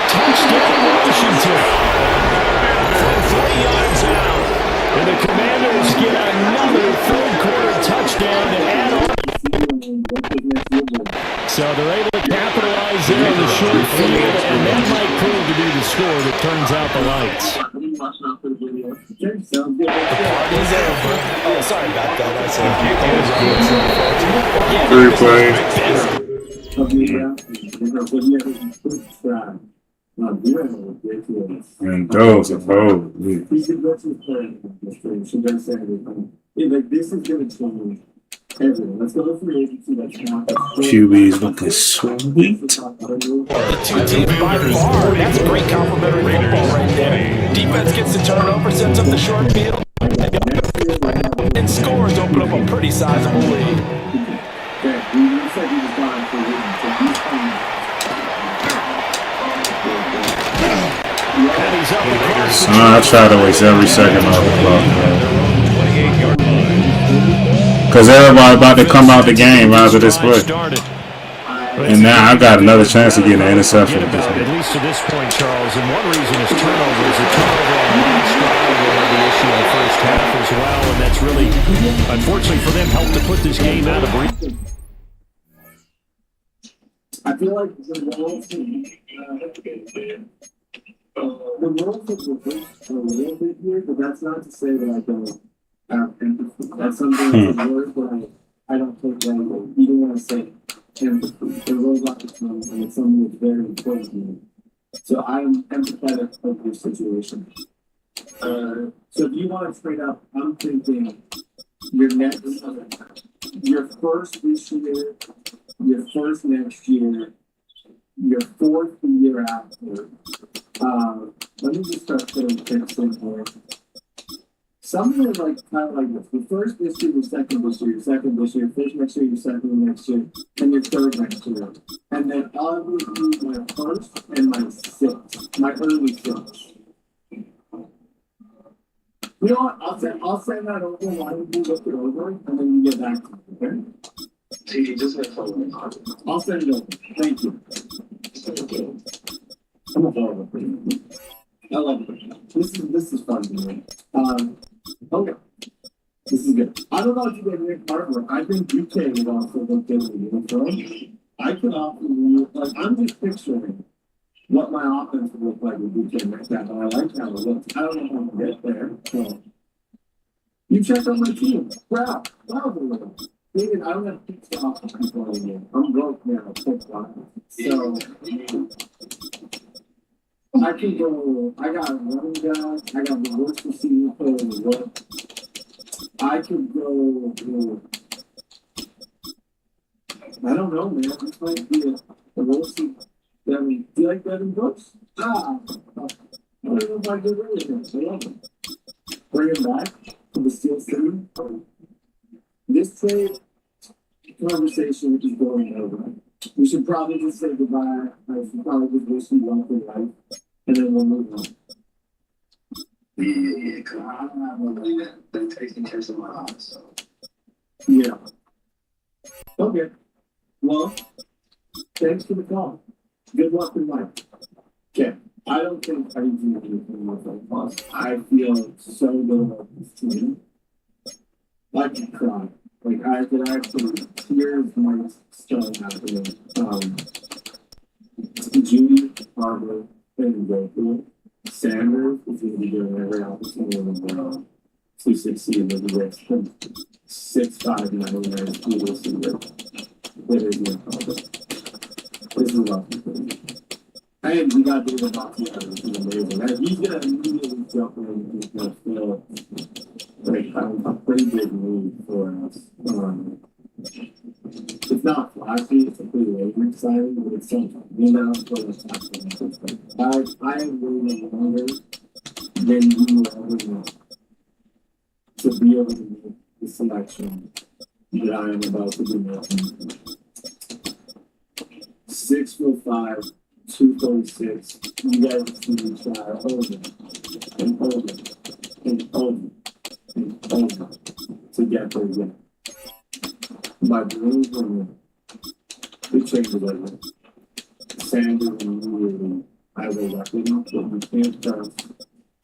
Touchdown, Washington. From 3 yards out. And the Commanders get another third-quarter touchdown to add on. So they're able to capitalize there on the short field, and that might prove to be the score that turns out the lights. The party's over. Oh, sorry about that. I Replay. And those are both. This is going to change. Let's go for agency. QB's looking sweet. The two teams by far. That's a great complimentary football right there. Defense gets the turnover, sets up the short field, and scores open up a pretty sizable lead. I try to waste every second off the clock, man. Because everybody about to come out the game after this play. And now I got another chance to get an interception. At least to this point, Charles, and one reason is turnovers. The turnover on last drive were the issue in the first half as well, and that's really, unfortunately for them, helped to put this game out of reach. I feel like the Wolves have reversed a little bit here, but that's not to say that I don't have empathy. That's something that's a word that I don't take lightly. You don't want to say empathy. It rolls off the tongue, and it's something that's very important to me. So I'm empathetic of your situation. So if you want to trade up, I'm thinking your first this year, your first next year, your fourth the year after. Let me just start putting things in here. Something like kind of like this: the first this year, your second this year, your second this year, first next year, your second next year, and your third next year. And then I'll include my first and my sixth, my early sixth. You know what? I'll send that over. Why don't you look it over, and then you get back to me, okay? See, just make fun of me. I'll send it over. Thank you. I'm a horrible person. I love it. This is fun to me. Okay. This is good. I don't know if you get Nick Hartman. I think UK would also look good in the uniform. I could offer you, like, I'm just picturing what my offense would look like with UK next time. And I like how it looks. I don't know how to get there. So, you check out my team. Wow. David, I don't have pizza off the people anymore. I'm broke now. So, I can go, I got a running guy. I got the worst receiver player in the world. I could go, I don't know, man. This might be a roasty. Do you like Devin Brooks? I don't know if I get rid of him. I love him. Bring him back to the Steel City. This trade conversation is going over. We should probably just say goodbye. I should probably just wish you luck in life. And then we'll move on. Yeah, because I don't have nobody that takes me to my house, so. Yeah. Okay. Well, thanks for the call. Good luck in life. Okay. I don't think I need to do anything with that boss. I feel so good about this team. I can cry. Like, I could actually, tears might start happening. Judy, Harvard, and Goku. Sanders is going to be doing every opportunity in the world to succeed in the race from 6'5", 99 speed receiver. It is no problem. This is awesome. And we got David Bakhtiari, which is amazing. And he's going to immediately jump in and he's going to feel like a pretty big move for us. It's not flashy, it's a pretty lazy exciting, but it's something. You know, for what's happening. I am waiting longer than you ever know to be able to make the selection that I am about to be making. 6'5", 236. You guys have seen me try over and over and over and over to get there again. My dreams were it changes everything. Sanders immediately, I was like, you know, you can't trust.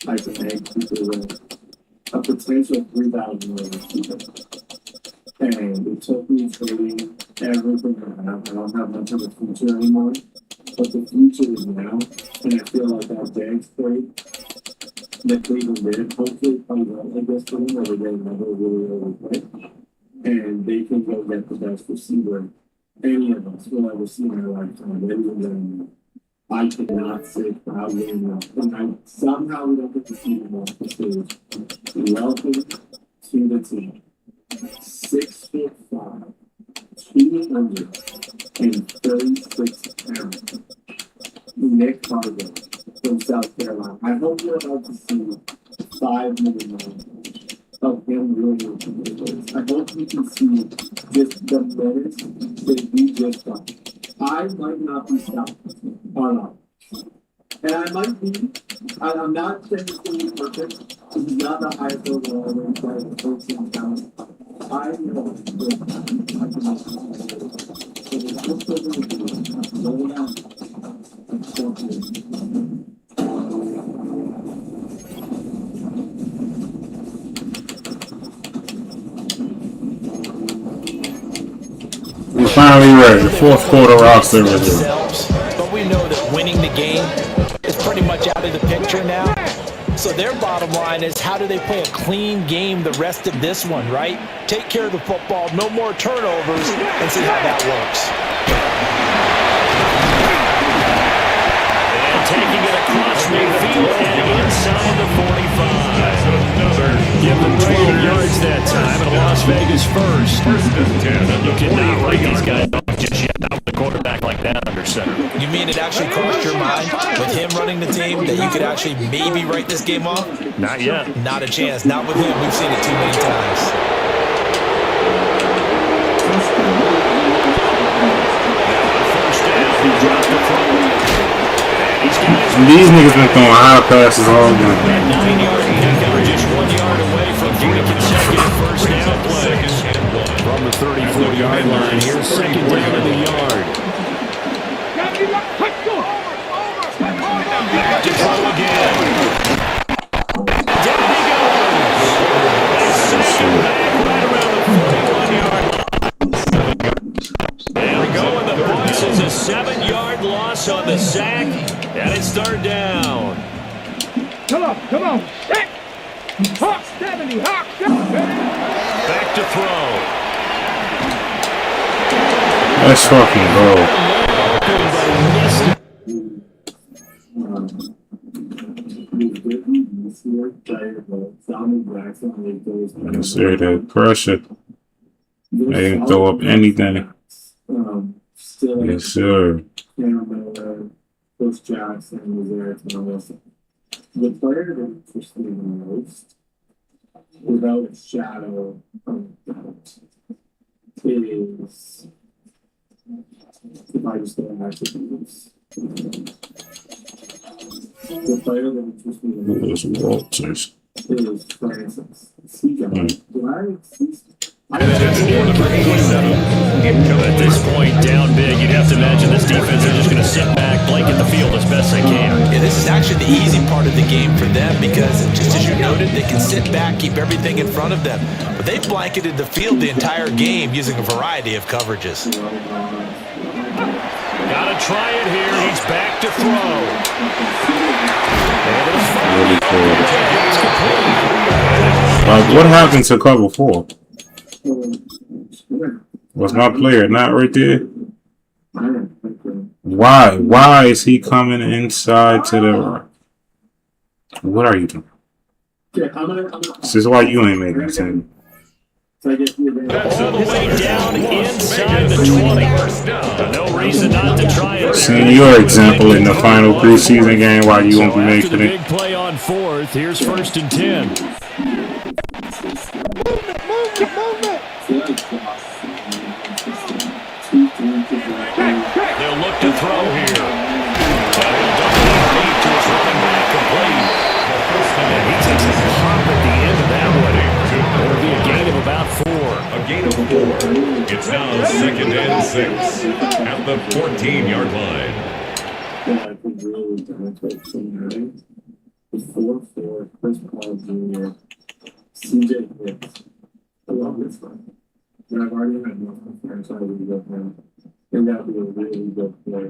I can make people with a potential 3,000 receiver. And it took me trading everything I have. I don't have much of a future anymore. But the future is now. And I feel like that Banks trade that Cleveland did, hopefully comes out like this for them, where they get another really play. And they can go get the best receiver any of us will ever see in our lifetime. I cannot say proudly enough. And somehow we don't get to see them off the stage. Welcome to the team. 6'5", 236 pounds. Nick Hartman from South Carolina. I hope you're about to see 5 million of him really. I hope you can see just the minutes that we just got. I might not be stopped or not. And I might be. I'm not saying it's going to be perfect. This is not the highest overall rank by the 14 pounds. I know that I can make it. So there's no further ado. Rolling out. We're finally ready. Fourth quarter roster ready. But we know that winning the game is pretty much out of the picture now. So their bottom line is, how do they play a clean game the rest of this one, right? Take care of the football, no more turnovers, and see how that works. And taking it across midfield and inside the 45. Give them 12 yards that time, and Las Vegas first. You cannot write these guys off just yet. Not with a quarterback like that under center. You mean it actually crossed your mind with him running the team that you could actually maybe write this game off? Not yet. Not a chance. Not with him. We've seen it too many times. First down, he dropped the throw. These niggas been throwing high passes all game. 9-yard pickup, just 1 yard away from 3 consecutive first down plays. From the 34-yard line, here's second down in the yard. to throw again. Down he goes. They sack him back right around the 41-yard line. And going the Bucs is a 7-yard loss on the sack, and it's third down. Come on. Hawk 70, Hawk. Back to throw. Let's fucking go. Yes, sir, that pressure. They can throw up anything. Yes, sir. Coach Jackson was there to listen. The player that interests me the most, without a shadow of doubt, is if I just go back to this. The player that interests me the most Walters. is Francis. At this point, down big, you'd have to imagine this defense are just going to sit back, blanket the field as best they can. Yeah, this is actually the easy part of the game for them because, just as you noted, they can sit back, keep everything in front of them. But they've blanketed the field the entire game using a variety of coverages. Gotta try it here. He's back to throw. Really cool. What happened to cover 4? Was my player not right there? Why? Why is he coming inside to the... What are you doing? This is why you ain't making sense. All the way down inside the 20. No reason not to try it. Seeing your example in the final preseason game, why you won't be making it. Big play on 4th. Here's 1st and 10. They'll look to throw here. To his running back complete. And he takes a pop at the end of that one. It'll be a gain of about 4. A gain of 4. It's now 2nd and 6 at the 14-yard line. I could really benefit from having the 4-4 Chris Paul Jr. CJ Hicks. I love this one. And I've already had multiple franchises with him. And that would be a really good play.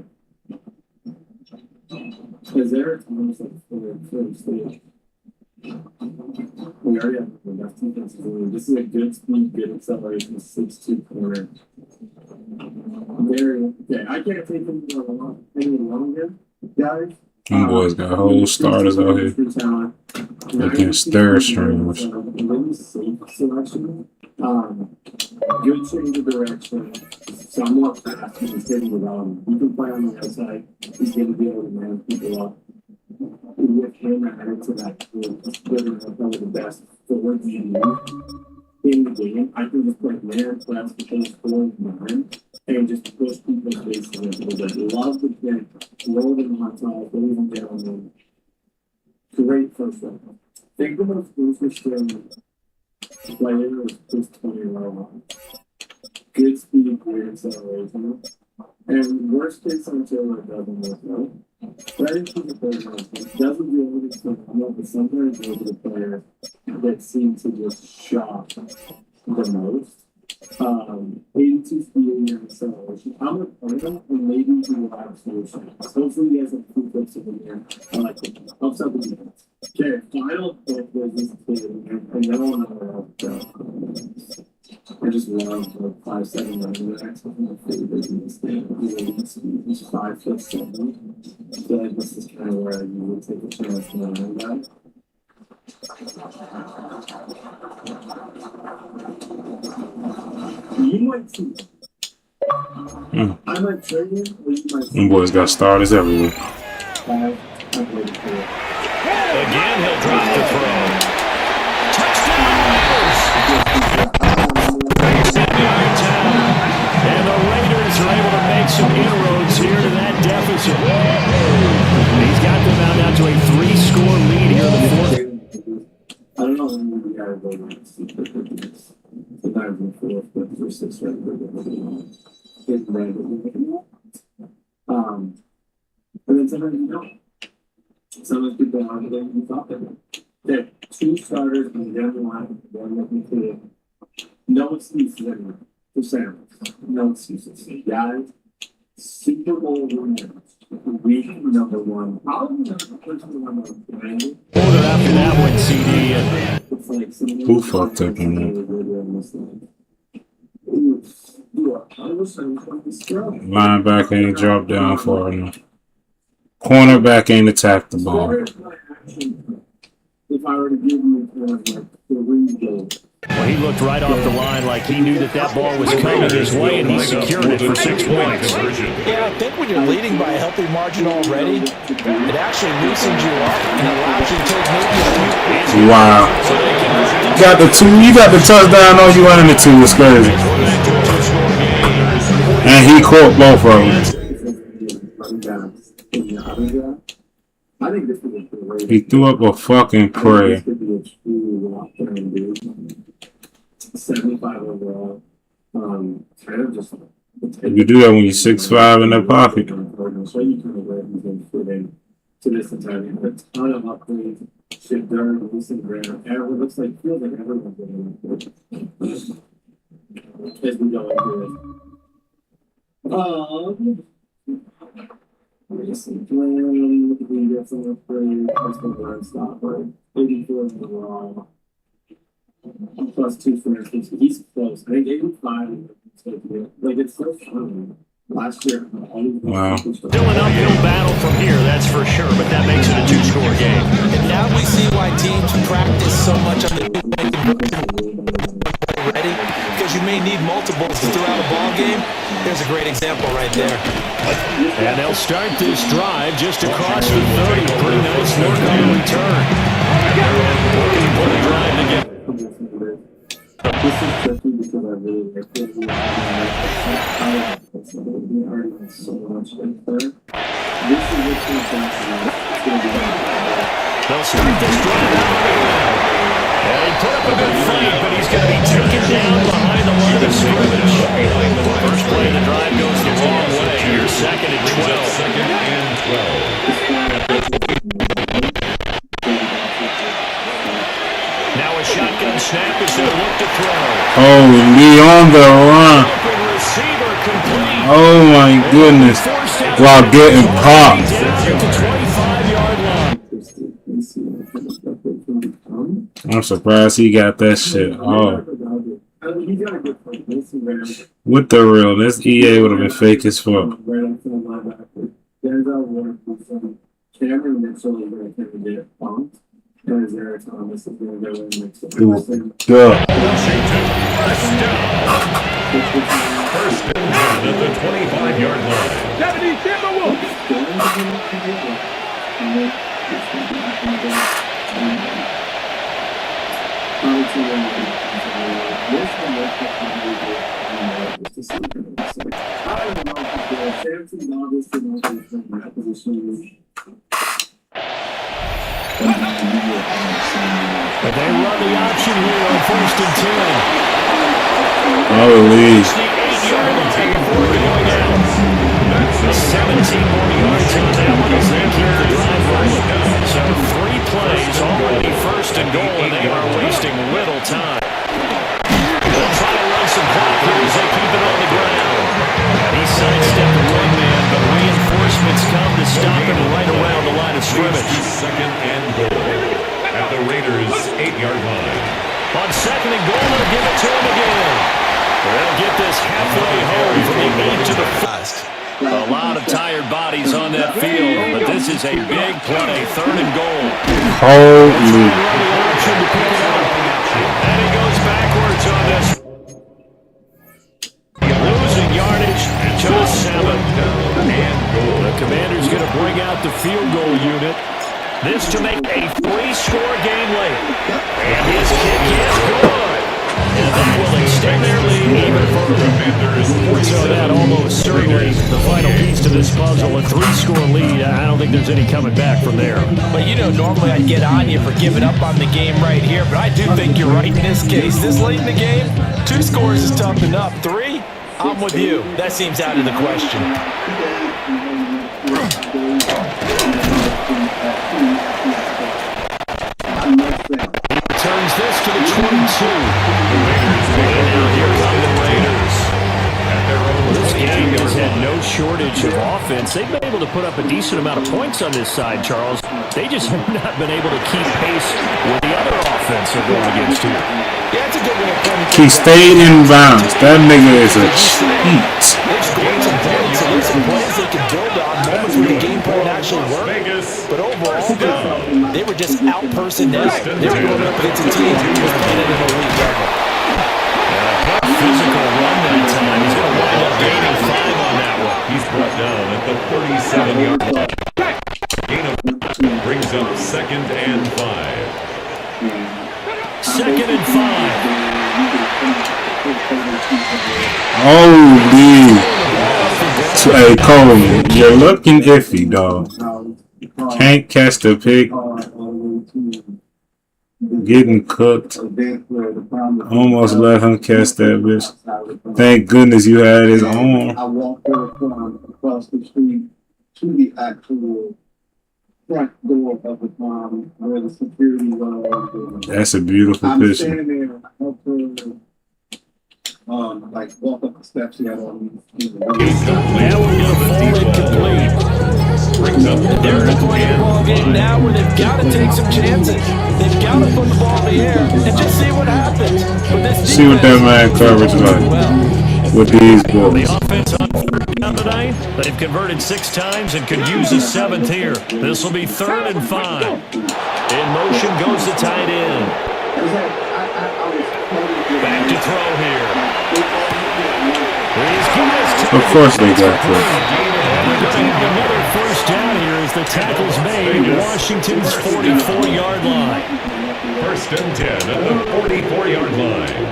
Is there a time for the stage? We already have the best defense. This is a good speed, good acceleration, 6'2" corner. Very okay. I can't take him any longer, guys. Them boys got whole starters out here. Against third stringers. Really safe selection. Good change of direction. Somewhat fast when he's hitting the ball. He can play on the outside. He's going to be able to man people up. With him added to that group, he's putting one of the best forward DB in the game. I can just play man, press, push forward, and just push people's faces into the bed. Love the pick. Roll them on top, ladies and gentlemen. Great first one. Think of those first restraining player was plus 20 long. Good speed, great acceleration. And worst case until it doesn't work out. But I think he's a player that doesn't do everything so well, but sometimes those are the players that seem to just shock the most. 82 speed and acceleration. I'm a player, and maybe he will have solutions. Hopefully he has a few clips of the game. I like it. Helps out the defense. Okay, final pick was this kid, and no one else. I just love the 5'7" running backs. One of my favorite in this game. He's 5'7". I feel like this is kind of where I usually take a chance on running back. You might see. I might trade him, or you might see. Them boys got starters everywhere. Again, he'll drop the throw. Touchdown! And the Raiders are able to make some inroads here to that deficit. He's got them now to a 3-score lead here in the 4th. I don't know when we got to go to the sometimes in the 4th, 5th, or 6th, right? It's random. And then sometimes you don't. some of the people on there, you thought that 2 starters on the other line, one looking clear. No excuses anymore for Samuels. No excuses. Guys, Super Bowl winners. Week number 1. Probably not the first one on Quarter after that one, CD. Who fucked up in that? Linebacker ain't dropped down far enough. Cornerback ain't attacked the ball. If I were to give you like 3 goals. Well, he looked right off the line like he knew that ball was coming his way, and he secured it for 6 points. Yeah, I think when you're leading by a healthy margin already, it actually loosens you up and allows you to take maybe a few. Wow. You got the touchdown on you under the 2. It's crazy. And he caught both of them. I think this would be great. He threw up a fucking prayer. 75 overall. Kind of just. You do that when you're 6'5" in the pocket. So you kind of where he's going to fit in to this entire game. A ton of upgrades. Shit, dirt, loosen ground. Everyone looks like, feels like everyone's getting as we go into it. Racing plan, we get some upgrade, personal run stopper, 84 overall. Plus 2 for instance. He's close. I think 85 is going to be like it's so fun. Last year, wow. Still an uphill battle from here, that's for sure, but that makes it a 2-score game. And now we see why teams practice so much on the ready, because you may need multiples throughout a ball game. There's a great example right there. And they'll start this drive just across the 30. Pretty nice work on the return. Looking for the drive to get. This is tricky because I really like it. We already have so much in there. This is what you're going to be. They'll start this drive out. And he put up a good fight, but he's going to be taken down behind the line of scrimmage. First play of the drive goes the wrong way. You're 2nd and 12. 2nd and 12. Now a shotgun snap is going to look to throw. Oh, Lee on the run. Oh my goodness. While getting popped. I'm surprised he got that shit. Oh. With the real, this EA would have been fake as fuck. Cameron Mitchell is going to get bumped. And Eric Thomas is going to go in and mix it. First and 10 at the 25-yard line. 70 Timberwolves. But they run the option here on 1st and 10. Holy. 17 more yards on that one as they keep the drive rolling. So 3 plays, already 1st and goal, and they are wasting little time. They'll try to run some clock here as they keep it on the ground. And he sidestepped the one man, but reinforcements come to stop him right around the line of scrimmage. 2nd and goal at the Raiders' 8-yard line. On 2nd and goal, they'll give it to him again. They'll get this halfway home from the 8 to the 5. A lot of tired bodies on that field, but this is a big play, 3rd and goal. Holy. And he goes backwards on this. Losing yardage to the 7. The Commander's going to bring out the field goal unit. This to make a 3-score game late. And his kick is good. And that will extend their lead even further. So that almost certainly the final piece to this puzzle. A 3-score lead. I don't think there's any coming back from there. But you know, normally I'd get on you for giving up on the game right here, but I do think you're right in this case. This late in the game, 2 scores is tough enough. 3, I'm with you. That seems out of the question. Turns this to the 22. And now here come the Raiders. This game has had no shortage of offense. They've been able to put up a decent amount of points on this side, Charles. They just have not been able to keep pace with the other offense they're going against here. Yeah, it's a good way of playing. He stayed in bounds. That nigga is a cheat. There's goals and points, and there's some plays they can build on, moments where the game plan actually worked. But overall, they were just out-personed. They were going up against a team who was playing at an elite level. Physical run that time. He's going to wind up gaining 5 on that one. He's brought down at the 37-yard line. Gain of brings up 2nd and 5. 2nd and 5. Holy. Hey, Cole, you're looking iffy, dog. Can't catch the pick. Getting cooked. Almost let him catch that bitch. Thank goodness you had his arm. I walked across the street to the actual front door of the farm where the security was. That's a beautiful I'm picture. standing there and I helped her like walk up the steps she had on me. That one going to fall incomplete. Brings up They're at the point of the ball game now where they've got to take some chances. They've got to put the ball in the air and just see what happens. But this See what that man coverage like with these The boys. offense on 3rd down tonight. They've converted 6 times and could use a 7th here. This will be 3rd and 5. In motion goes the tight end. Back to throw here. Of course they got this. Another 1st down here as the tackle's made at Washington's 44-yard line. 1st and 10 at the 44-yard line.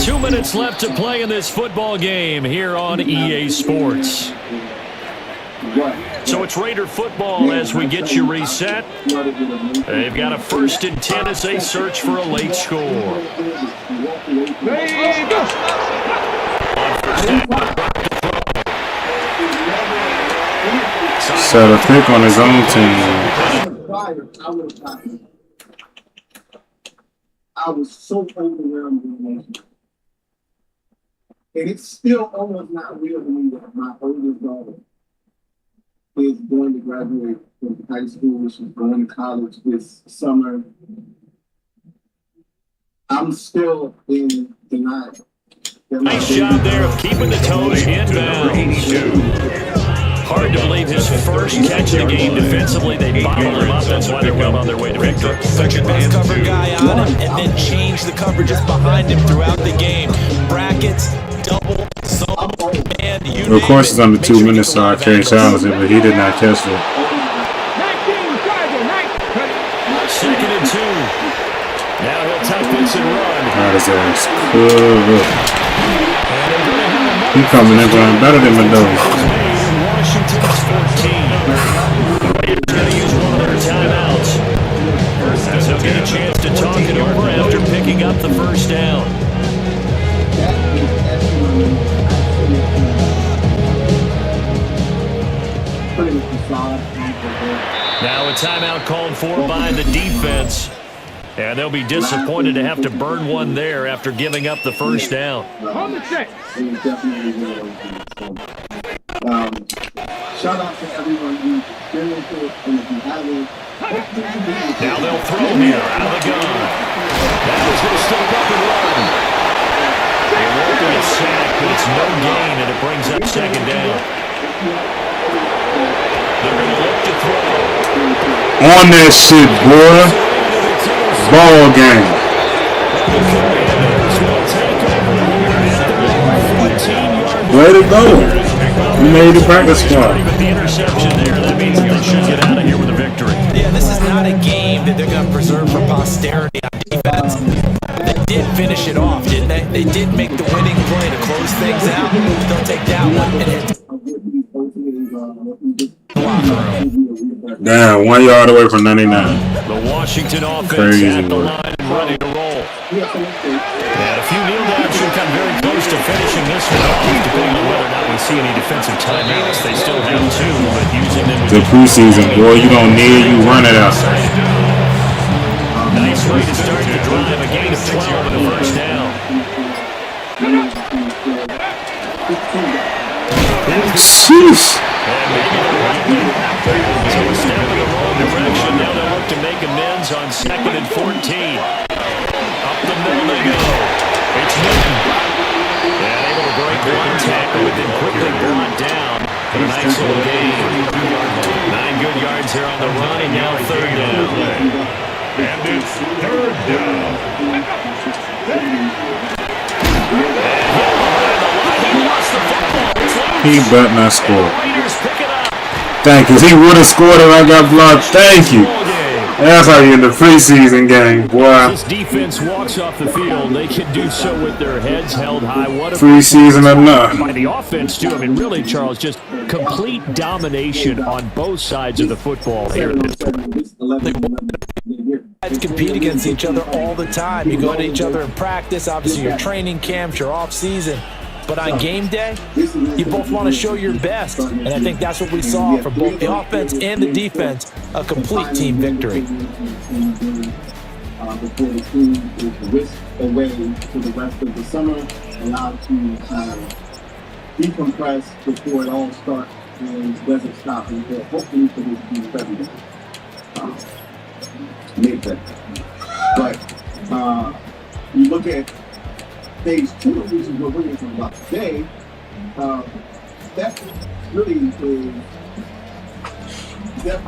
2 minutes left to play in this football game here on EA Sports. So it's Raider football as we get you reset. They've got a 1st and 10 as they search for a late score. Set a pick on his own team. I was so overwhelmed with emotion. And it's still almost not real to me that my oldest daughter is going to graduate from high school. She's going to college this summer. I'm still in denial. Nice job there of keeping the toes inbound. Hard to believe his first catch of the game defensively. They bottled him up. That's why they're well on their way to victory. Put your best cover guy on him and then change the coverages behind him throughout the game. Brackets, double, zone, man. Of course, it's under 2 minutes, so I can't challenge it, but he did not catch it. 2nd and 2. Now he'll tuck this and run. Got his ass cooked. He coming in playing better than Mendoza. Washington's 14. Raiders going to use one of their timeouts. As they'll get a chance to talk it over after picking up the 1st down. Now a timeout called for by the defense. And they'll be disappointed to have to burn one there after giving up the 1st down. Shout out to everyone who's experienced it, and if you haven't, now they'll throw here out of the gun. That was going to step up and run. It won't be a sack, but it's no gain, and it brings up 2nd down. They're going to look to throw. On that shit, boy. Ball game. Way to go. You made the practice squad. But the interception there, that means that they should get out of here with a victory. Yeah, this is not a game that they're going to preserve for posterity on defense. They did finish it off, didn't they? They did make the winning play to close things out. They'll take that one and hit. Damn, 1 yard away from 99. The Washington offense at the line ready to roll. And a few kneel downs should come very close to finishing this one off, depending on whether or not we see any defensive timeouts. They still have 2, but using them. The preseason, boy, you don't need it. You run it out. Nice way to start the drive. A gain of 12 in the first down. Sheesh. So a step in the wrong direction. Now they look to make amends on 2nd and 14. Up the middle they go. It's Newton. And able to break one tackle, but then quickly brought down. But a nice little gain. 9 good yards here on the run, and now 3rd down. And it's 3rd down. He better not score. Thank you. He would have scored if I got blocked. Thank you. That's how you end the preseason game, boy. This defense walks off the field. They can do so with their heads held high. What a Preseason enough. by the offense, too. I mean, really, Charles, just complete domination on both sides of the football here. Guys compete against each other all the time. You go to each other in practice. Obviously, your training camps, your off season. But on game day, you both want to show your best. And I think that's what we saw from both the offense and the defense, a complete team victory. Before the team is whisked away for the rest of the summer, allowed to decompress before it all starts and doesn't stop until hopefully for this team February. But you look at phase 2, which is what we're talking about today, that really is that.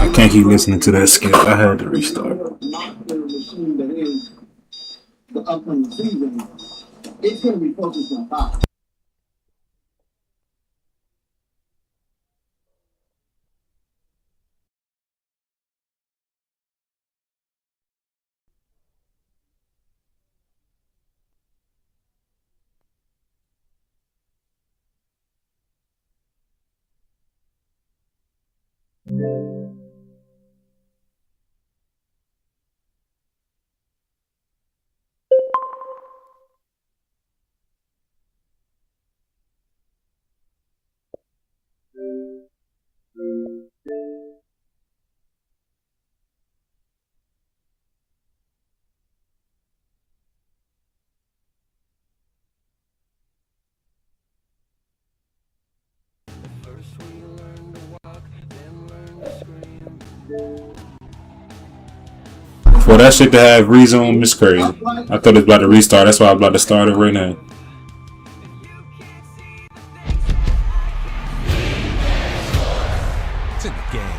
I can't keep listening to that skip. I had to restart. The upcoming season, it's going to be focused on top. For that shit to have resume is crazy. I thought it was about to restart. That's why I'm about to start it right now. It's in the game.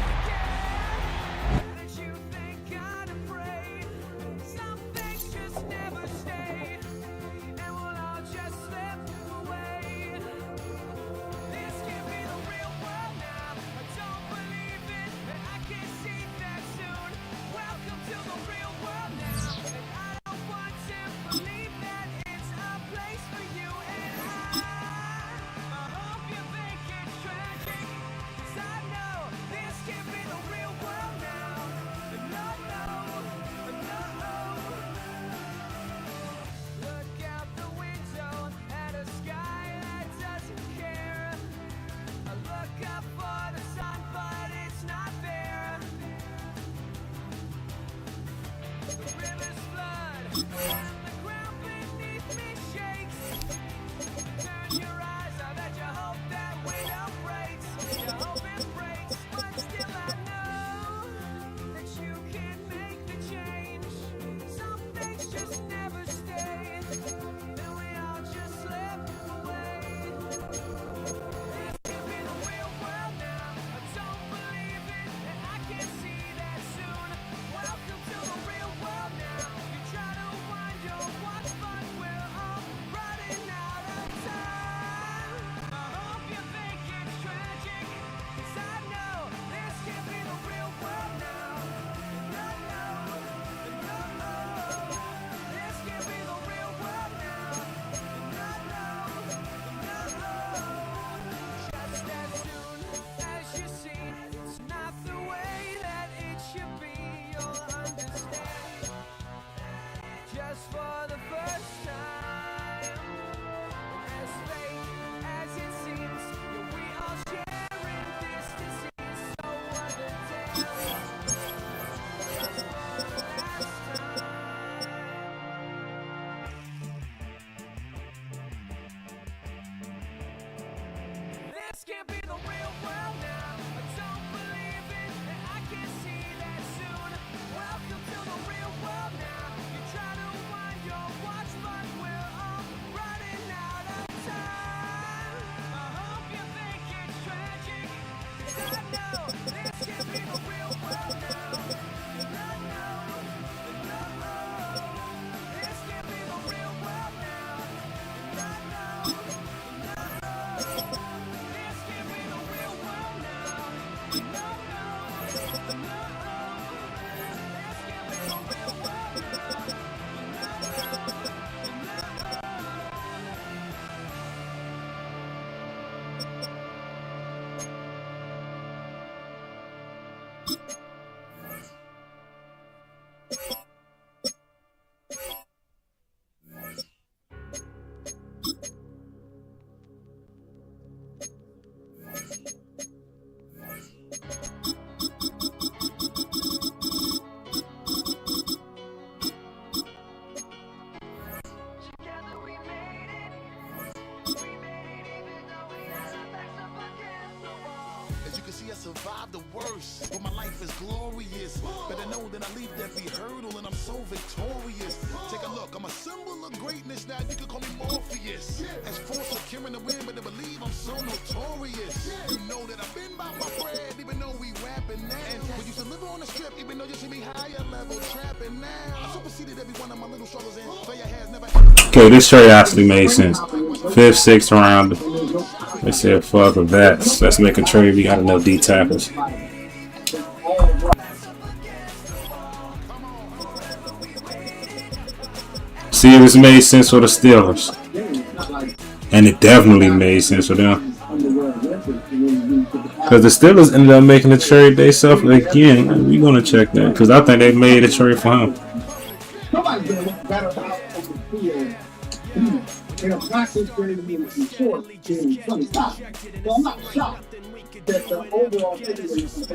see, I survived the worst, but my life is glorious. Better know that I leave every hurdle and I'm so victorious. Take a look, I'm a symbol of greatness now. You can call me Morpheus. As force of killing the wind, but to believe I'm so notorious. You know that I've been by my bread, even though we rapping now. We used to live on the strip, even though you see me higher level trapping now. I superseded every one of my little struggles and failure has never. Okay, this trade actually made sense. 5th, 6th round. They said, fuck with that. Let's make a trade. We got enough D tackles. See if it's made sense for the Steelers. And it definitely made sense for them. Because the Steelers ended up making a trade themselves again. We're going to check that. Because I think they made a trade for him. Nobody's going to look better out on the field in a practice training meeting before in 20 stops. So I'm not shocked that the overall figure is